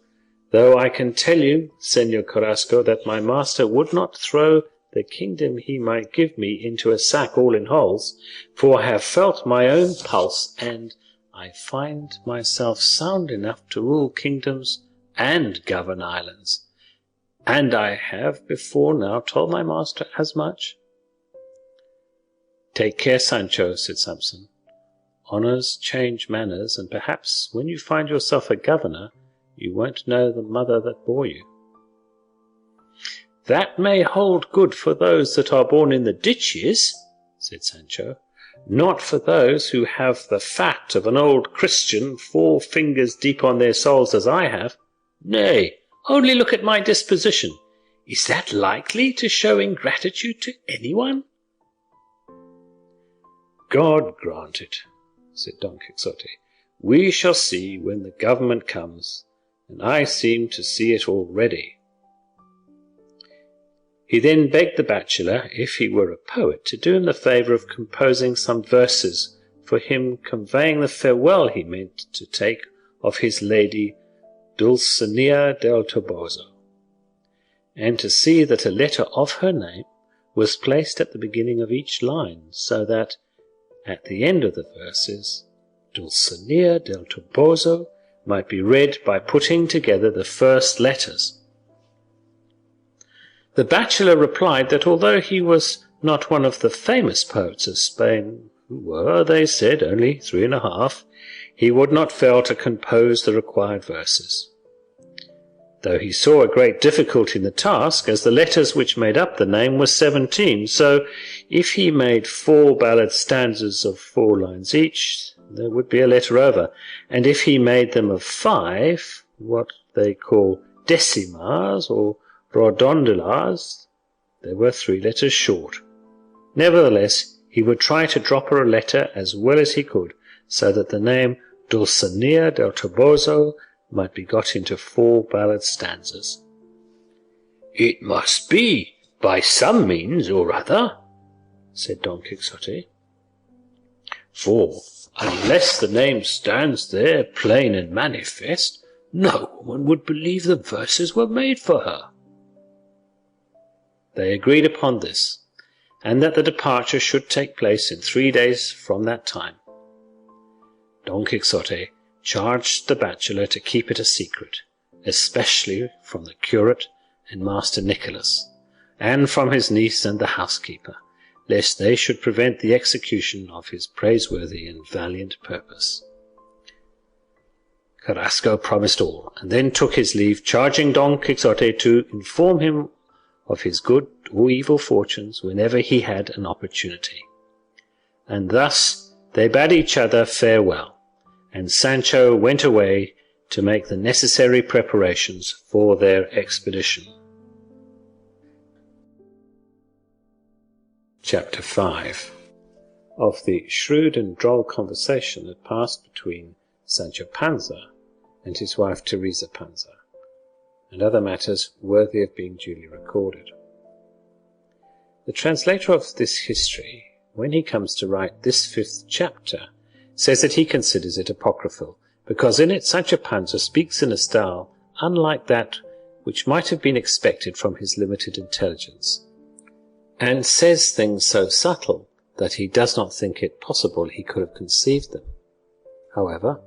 D: though I can tell you, Señor Carrasco, that my master would not throw the kingdom he might give me into a sack all in holes, for I have felt my own pulse, and I find myself sound enough to rule kingdoms and govern islands, and I have before now told my master as much. Take care, Sancho, said Samson. Honours change manners, and perhaps when you find yourself a governor, you won't know the mother that bore you. That may hold good for those that are born in the ditches, said Sancho, not for those who have the fat of an old Christian 4 fingers deep on their souls as I have. Nay, only look at my disposition. Is that likely to show ingratitude to anyone? God grant it, said Don Quixote. We shall see when the government comes, and I seem to see it already. He then begged the bachelor, if he were a poet, to do him the favour of composing some verses for him, conveying the farewell he meant to take of his lady Dulcinea del Toboso, and to see that a letter of her name was placed at the beginning of each line, so that at the end of the verses Dulcinea del Toboso might be read by putting together the first letters. The bachelor replied that although he was not one of the famous poets of Spain, who were, they said, only 3½ he would not fail to compose the required verses, though he saw a great difficulty in the task, as the letters which made up the name were 17, so if he made 4 ballad stanzas of 4 lines each, there would be a letter over, and if he made them of 5, what they call decimas or redondelas, there were 3 letters short. Nevertheless, he would try to drop her a letter as well as he could, so that the name Dulcinea del Toboso might be got into 4 ballad stanzas. It must be, by some means or other, said Don Quixote, for, unless the name stands there plain and manifest, no woman would believe the verses were made for her. they agreed upon this, and that the departure should take place in 3 days from that time. Don Quixote charged the bachelor to keep it a secret, especially from the curate and Master Nicholas, and from his niece and the housekeeper, lest they should prevent the execution of his praiseworthy and valiant purpose. Carrasco promised all, and then took his leave, charging Don Quixote to inform him of his good or evil fortunes whenever he had an opportunity. And thus they bade each other farewell, and Sancho went away to make the necessary preparations for their expedition. Chapter 5. Of the shrewd and droll conversation that passed between Sancho Panza and his wife Teresa Panza, and other matters worthy of being duly recorded. The translator of this history, when he comes to write this 5th chapter, says that he considers it apocryphal, because in it Sancho Panza speaks in a style unlike that which might have been expected from his limited intelligence, and says things so subtle that he does not think it possible he could have conceived them. However,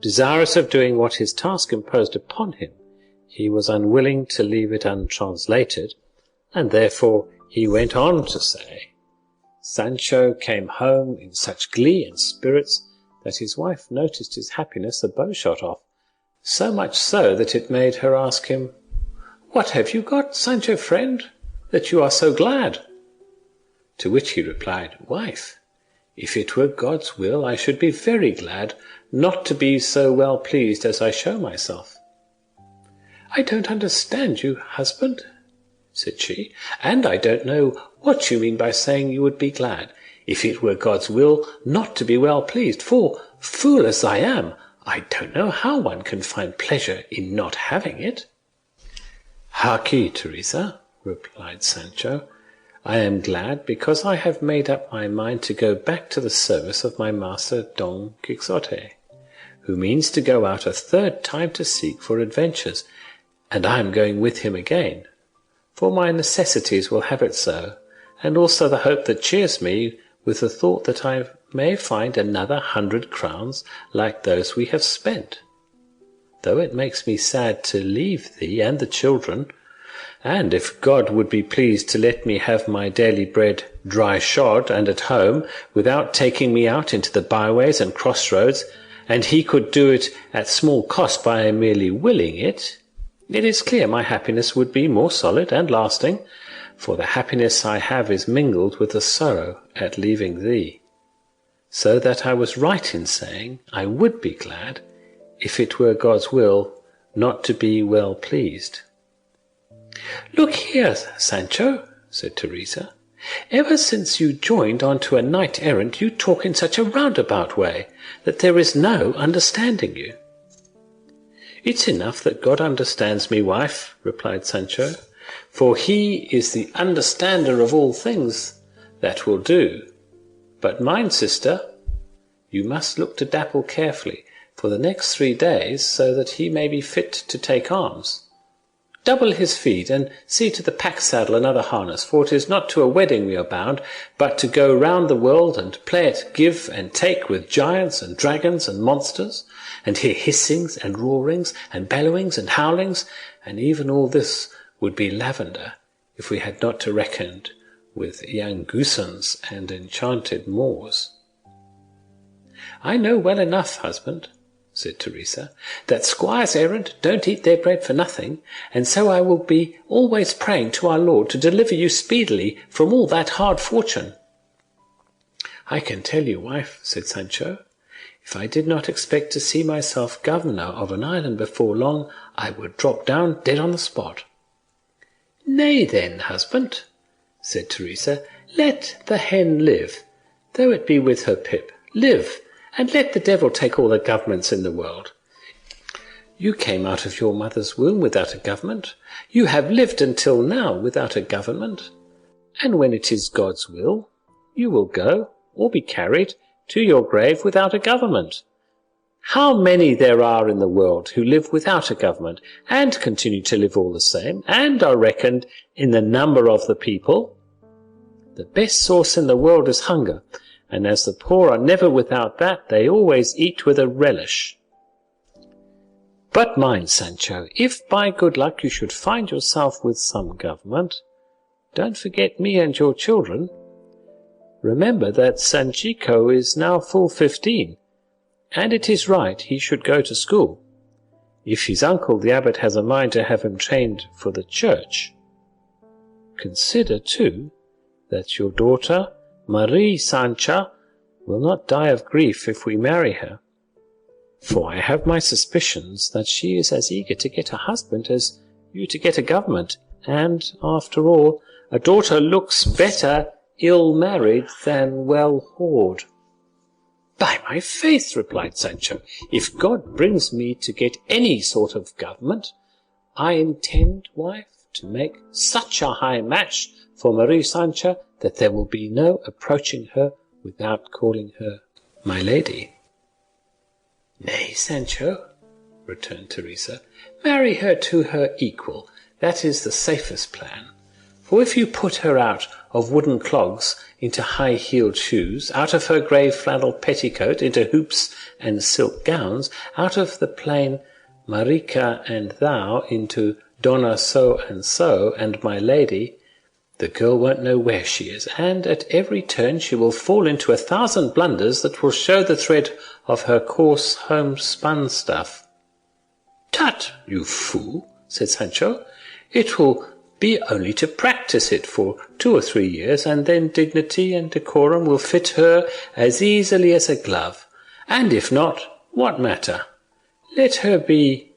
D: desirous of doing what his task imposed upon him, he was unwilling to leave it untranslated, and therefore he went on to say, Sancho came home in such glee and spirits that his wife noticed his happiness a bowshot off, so much so that it made her ask him, "What have you got, Sancho friend, that you are so glad?" To which he replied, "Wife, if it were God's will, I should be very glad not to be so well pleased as I show myself." "I don't understand you, husband," said she, "and I don't know what you mean by saying you would be glad, if it were God's will not to be well pleased, for, fool as I am, I don't know how one can find pleasure in not having it." "Harkee, Teresa," replied Sancho, "I am glad because I have made up my mind to go back to the service of my master Don Quixote, who means to go out a 3rd time to seek for adventures, and I am going with him again, for my necessities will have it so, and also the hope that cheers me with the thought that I may find another 100 crowns like those we have spent, though it makes me sad to leave thee and the children, and if God would be pleased to let me have my daily bread dry shod and at home, without taking me out into the byways and crossroads, and he could do it at small cost by merely willing it, it is clear my happiness would be more solid and lasting, for the happiness I have is mingled with the sorrow at leaving thee, so that I was right in saying I would be glad, if it were God's will, not to be well pleased." "Look here, Sancho," said Teresa, "ever since you joined on to a knight-errant you talk in such a roundabout way that there is no understanding you." "It's enough that God understands me, wife," replied Sancho, "for he is the understander of all things that will do. But mind, sister, you must look to Dapple carefully for the next 3 days, so that he may be fit to take arms. Double his feet, and see to the pack-saddle and other harness, for it is not to a wedding we are bound, but to go round the world and play at give and take with giants and dragons and monsters, and hear hissings and roarings and bellowings and howlings, and even all this would be lavender, if we had not to reckon with young goosons and enchanted Moors." "I know well enough, husband," said Teresa, "that squires errant don't eat their bread for nothing, and so I will be always praying to our Lord to deliver you speedily from all that hard fortune." "I can tell you, wife," said Sancho, "if I did not expect to see myself governor of an island before long, I would drop down dead on the spot." "Nay then, husband," said Teresa, "let the hen live, though it be with her pip. Live, and let the devil take all the governments in the world. You came out of your mother's womb without a government. You have lived until now without a government. And when it is God's will, you will go, or be carried, to your grave without a government. How many there are in the world who live without a government, and continue to live all the same, and are reckoned in the number of the people? The best sauce in the world is hunger, and as the poor are never without that, they always eat with a relish. But mind, Sancho, if by good luck you should find yourself with some government, don't forget me and your children. Remember that Sanchico is now full 15, and it is right he should go to school, if his uncle the abbot has a mind to have him trained for the church. Consider, too, that your daughter, Marie Sancha, will not die of grief if we marry her, for I have my suspicions that she is as eager to get a husband as you to get a government, and, after all, a daughter looks better ill-married than well-whored. By my faith, replied Sancho, if God brings me to get any sort of government, I intend, wife, to make such a high match for Marie Sancha that there will be no approaching her without calling her my lady. Nay, Sancho, returned Teresa, marry her to her equal. That is the safest plan. For if you put her out of wooden clogs into high-heeled shoes, out of her grey flannel petticoat into hoops and silk gowns, out of the plain Marica and thou into Donna so and my lady, the girl won't know where she is, and at every turn she will fall into 1,000 blunders that will show the thread of her coarse homespun stuff. Tut, you fool, said Sancho, it will be only to practise it for 2 or 3 years, and then dignity and decorum will fit her as easily as a glove, and if not, what matter? Let her be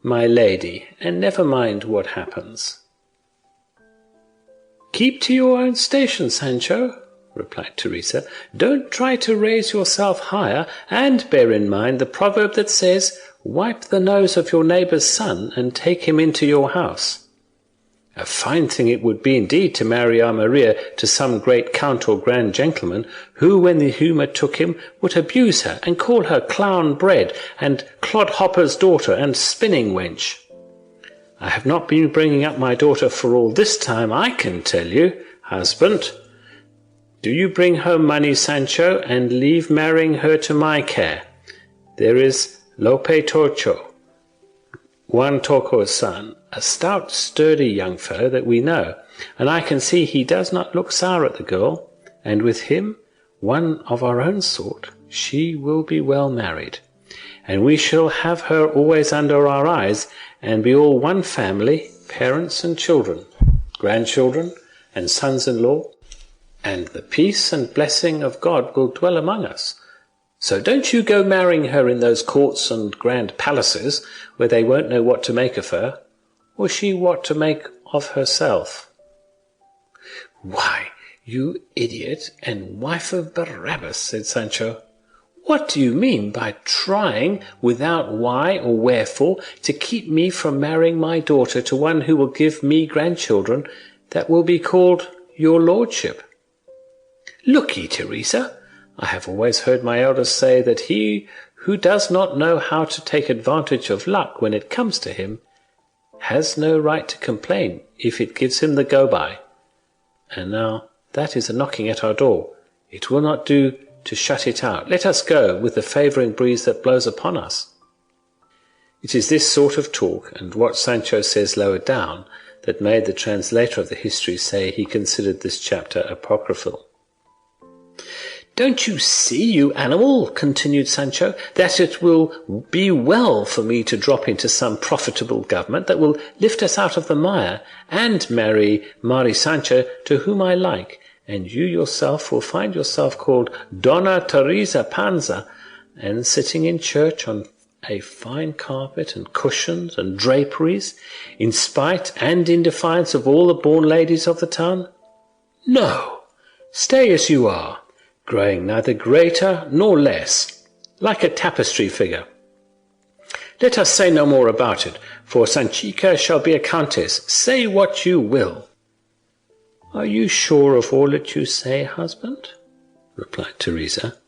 D: my lady, and never mind what happens. Keep to your own station, Sancho, replied Teresa. Don't try to raise yourself higher, and bear in mind the proverb that says, wipe the nose of your neighbour's son and take him into your house. A fine thing it would be indeed to marry our Maria to some great count or grand gentleman, who, when the humour took him, would abuse her, and call her clown bred, and clodhopper's daughter, and spinning wench. I have not been bringing up my daughter for all this time, I can tell you, husband. Do you bring home money, Sancho, and leave marrying her to my care. There is Lope Torcho, Juan Torco's son, a stout, sturdy young fellow that we know, and I can see he does not look sour at the girl, and with him, one of our own sort, she will be well married, and we shall have her always under our eyes, and be all one family, parents and children, grandchildren and sons-in-law, and the peace and blessing of God will dwell among us. So don't you go marrying her in those courts and grand palaces, where they won't know what to make of her, or she what to make of herself. Why, you idiot and wife of Barabbas, said Sancho, what do you mean by trying, without why or wherefore, to keep me from marrying my daughter to one who will give me grandchildren that will be called your lordship? Look ye, Teresa, I have always heard my elders say that he who does not know how to take advantage of luck when it comes to him has no right to complain if it gives him the go-by. And now that is a knocking at our door. It will not do to shut it out. Let us go with the favouring breeze that blows upon us. It is this sort of talk, and what Sancho says lower down, that made the translator of the history say he considered this chapter apocryphal. Don't you see, you animal, continued Sancho, that it will be well for me to drop into some profitable government that will lift us out of the mire, and marry Mari Sancha to whom I like, and you yourself will find yourself called Donna Teresa Panza, and sitting in church on a fine carpet and cushions and draperies, in spite and in defiance of all the born ladies of the town? No, stay as you are, growing neither greater nor less, like a tapestry figure. Let us say no more about it, for Sanchica shall be a countess, say what you will. Are you sure of all that you say, husband? Replied Teresa.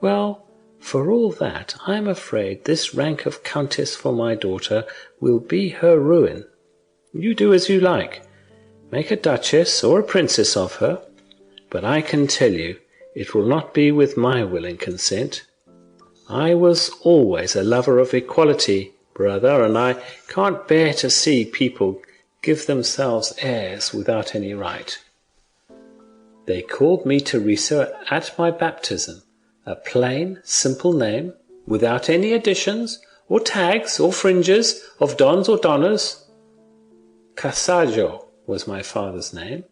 D: Well, For all that, I am afraid this rank of countess for my daughter will be her ruin. You do as you like. Make a duchess or a princess of her, but I can tell you it will not be with my will and consent. I was always a lover of equality, brother, and I can't bear to see people give themselves airs without any right. They called me Teresa at my baptism, a plain, simple name, without any additions, or tags, or fringes, of dons or donnas. Casaggio was my father's name,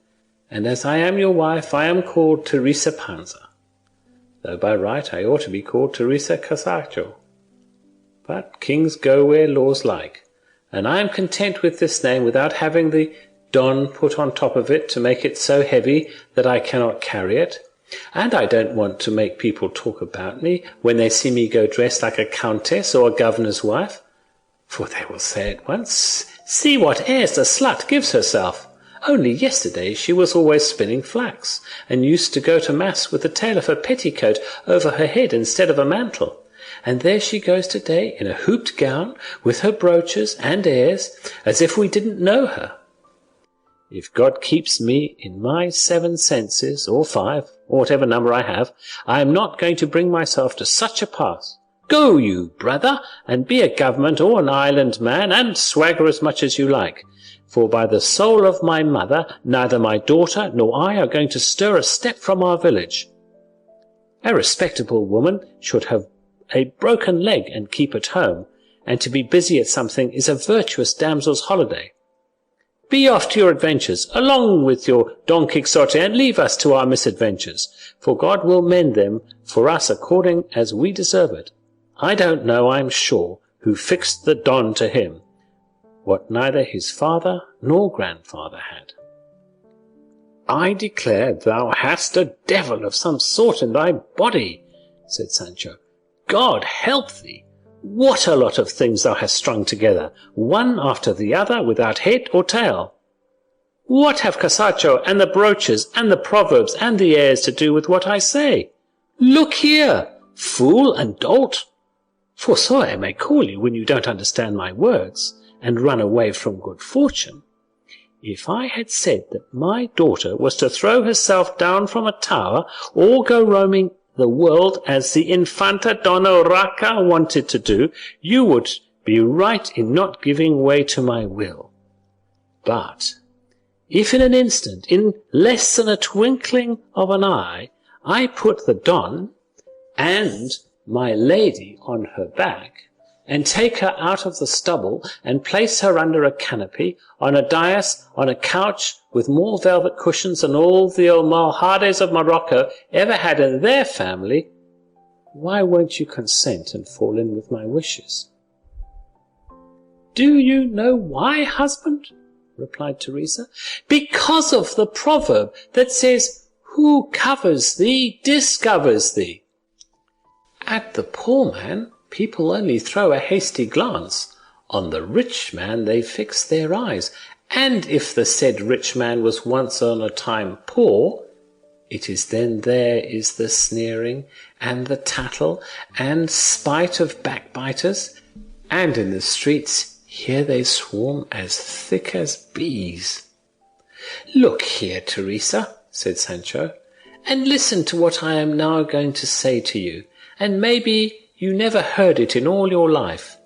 D: and as I am your wife, I am called Teresa Panza, though by right I ought to be called Teresa Casaggio. But kings go where laws like, and I am content with this name without having the Don put on top of it to make it so heavy that I cannot carry it. And I don't want to make people talk about me when they see me go dressed like a countess or a governor's wife, for they will say at once, "See what airs the slut gives herself! Only yesterday she was always spinning flax, and used to go to mass with the tail of her petticoat over her head instead of a mantle. And there she goes today in a hooped gown, with her brooches and airs, as if we didn't know her. If God keeps me in my 7 senses, or 5, or whatever number I have, I am not going to bring myself to such a pass. Go you, brother, and be a government or an island man, and swagger as much as you like. For by the soul of my mother, neither my daughter nor I are going to stir a step from our village. A respectable woman should have a broken leg and keep at home, and to be busy at something is a virtuous damsel's holiday. Be off to your adventures, along with your Don Quixote, and leave us to our misadventures, for God will mend them for us according as we deserve it. I don't know, I am sure, who fixed the Don to him, what neither his father nor grandfather had." "I declare thou hast a devil of some sort in thy body," said Sancho. "God help thee! What a lot of things thou hast strung together, one after the other, without head or tail. What have Casaggio and the brooches and the proverbs and the airs to do with what I say? Look here, fool and dolt! For so I may call you when you don't understand my words, and run away from good fortune. If I had said that my daughter was to throw herself down from a tower, or go roaming the world as the Infanta Donna Urraca wanted to do, you would be right in not giving way to my will. But if in an instant, in less than a twinkling of an eye, I put the Don and my lady on her back, and take her out of the stubble, and place her under a canopy, on a dais, on a couch, with more velvet cushions than all the Almohades of Morocco ever had in their family, why won't you consent and fall in with my wishes?" "Do you know why, husband?" replied Teresa. "Because of the proverb that says, 'Who covers thee, discovers thee.' At the poor man, people only throw a hasty glance. On the rich man they fix their eyes, and if the said rich man was once on a time poor, it is then there is the sneering, and the tattle, and spite of backbiters, and in the streets here they swarm as thick as bees." "Look here, Teresa," said Sancho, "and listen to what I am now going to say to you, and maybe you never heard it in all your life,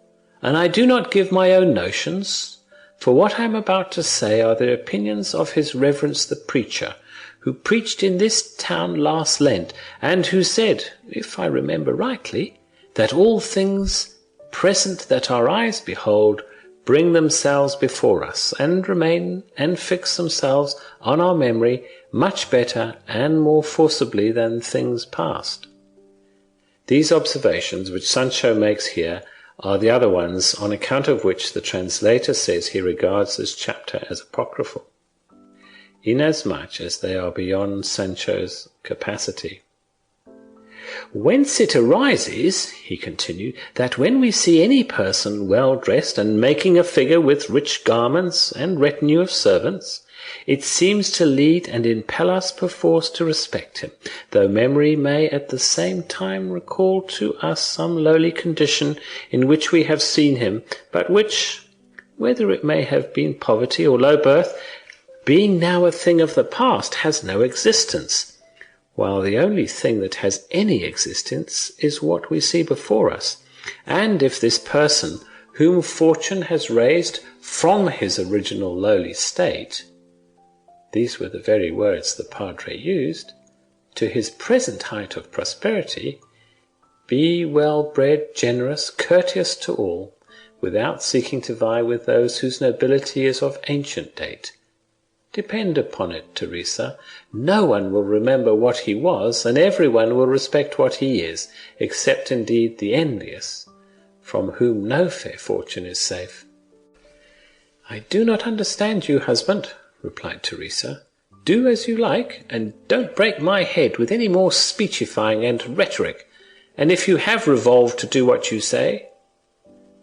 D: and I do not give my own notions, for what I am about to say are the opinions of his reverence the preacher, who preached in this town last Lent, and who said, if I remember rightly, that all things present that our eyes behold bring themselves before us, and remain and fix themselves on our memory much better and more forcibly than things past." These observations which Sancho makes here are the other ones on account of which the translator says he regards this chapter as apocryphal, inasmuch as they are beyond Sancho's capacity. "Whence it arises," he continued, "that when we see any person well dressed and making a figure with rich garments and retinue of servants, It seems to lead and impel us perforce to respect him, though memory may at the same time recall to us some lowly condition in which we have seen him, but which, whether it may have been poverty or low birth, being now a thing of the past, has no existence, while the only thing that has any existence is what we see before us. And if this person, whom fortune has raised from his original lowly state, these were the very words the padre used, to his present height of prosperity, be well-bred, generous, courteous to all, without seeking to vie with those whose nobility is of ancient date, depend upon it, Teresa, no one will remember what he was, and every one will respect what he is, except indeed the envious, from whom no fair fortune is safe. I do not understand you, husband, replied Teresa. Do as you like, and don't break my head with any more speechifying and rhetoric, and if you have revolved to do what you say—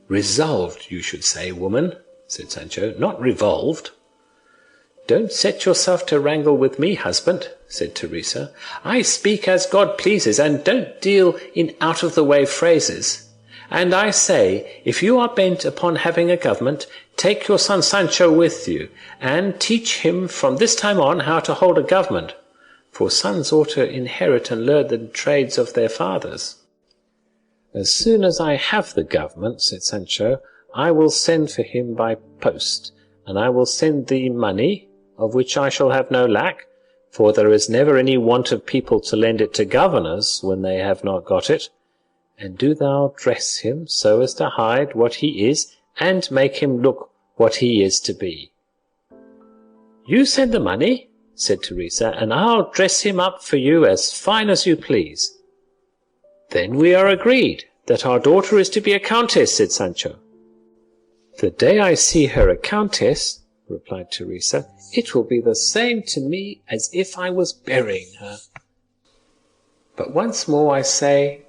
D: Resolved, you should say, woman, said Sancho, not revolved. Don't set yourself to wrangle with me, husband, said Teresa. I speak as God pleases, and don't deal in out-of-the-way phrases. And I say, if you are bent upon having a government, take your son Sancho with you, and teach him from this time on how to hold a government, for sons ought to inherit and learn the trades of their fathers. As soon as I have the government, said Sancho, I will send for him by post, and I will send thee money, of which I shall have no lack, for there is never any want of people to lend it to governors when they have not got it. And do thou dress him so as to hide what he is, and make him look what he is to be. You send the money, said Teresa, and I'll dress him up for you as fine as you please. Then we are agreed that our daughter is to be a countess, said Sancho. The day I see her a countess, replied Teresa, it will be the same to me as if I was burying her. But once more I say,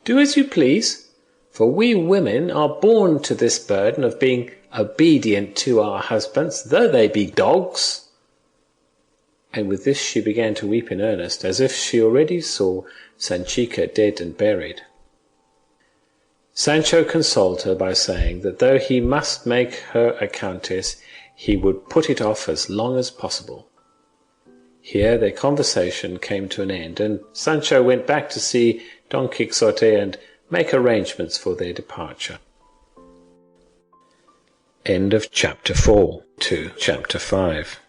D: do as you please, for we women are born to this burden of being obedient to our husbands, though they be dogs. And with this she began to weep in earnest, as if she already saw Sanchica dead and buried. Sancho consoled her by saying that though he must make her a countess, he would put it off as long as possible. Here their conversation came to an end, and Sancho went back to see Don Quixote and make arrangements for their departure. End of chapter 4 to chapter 5.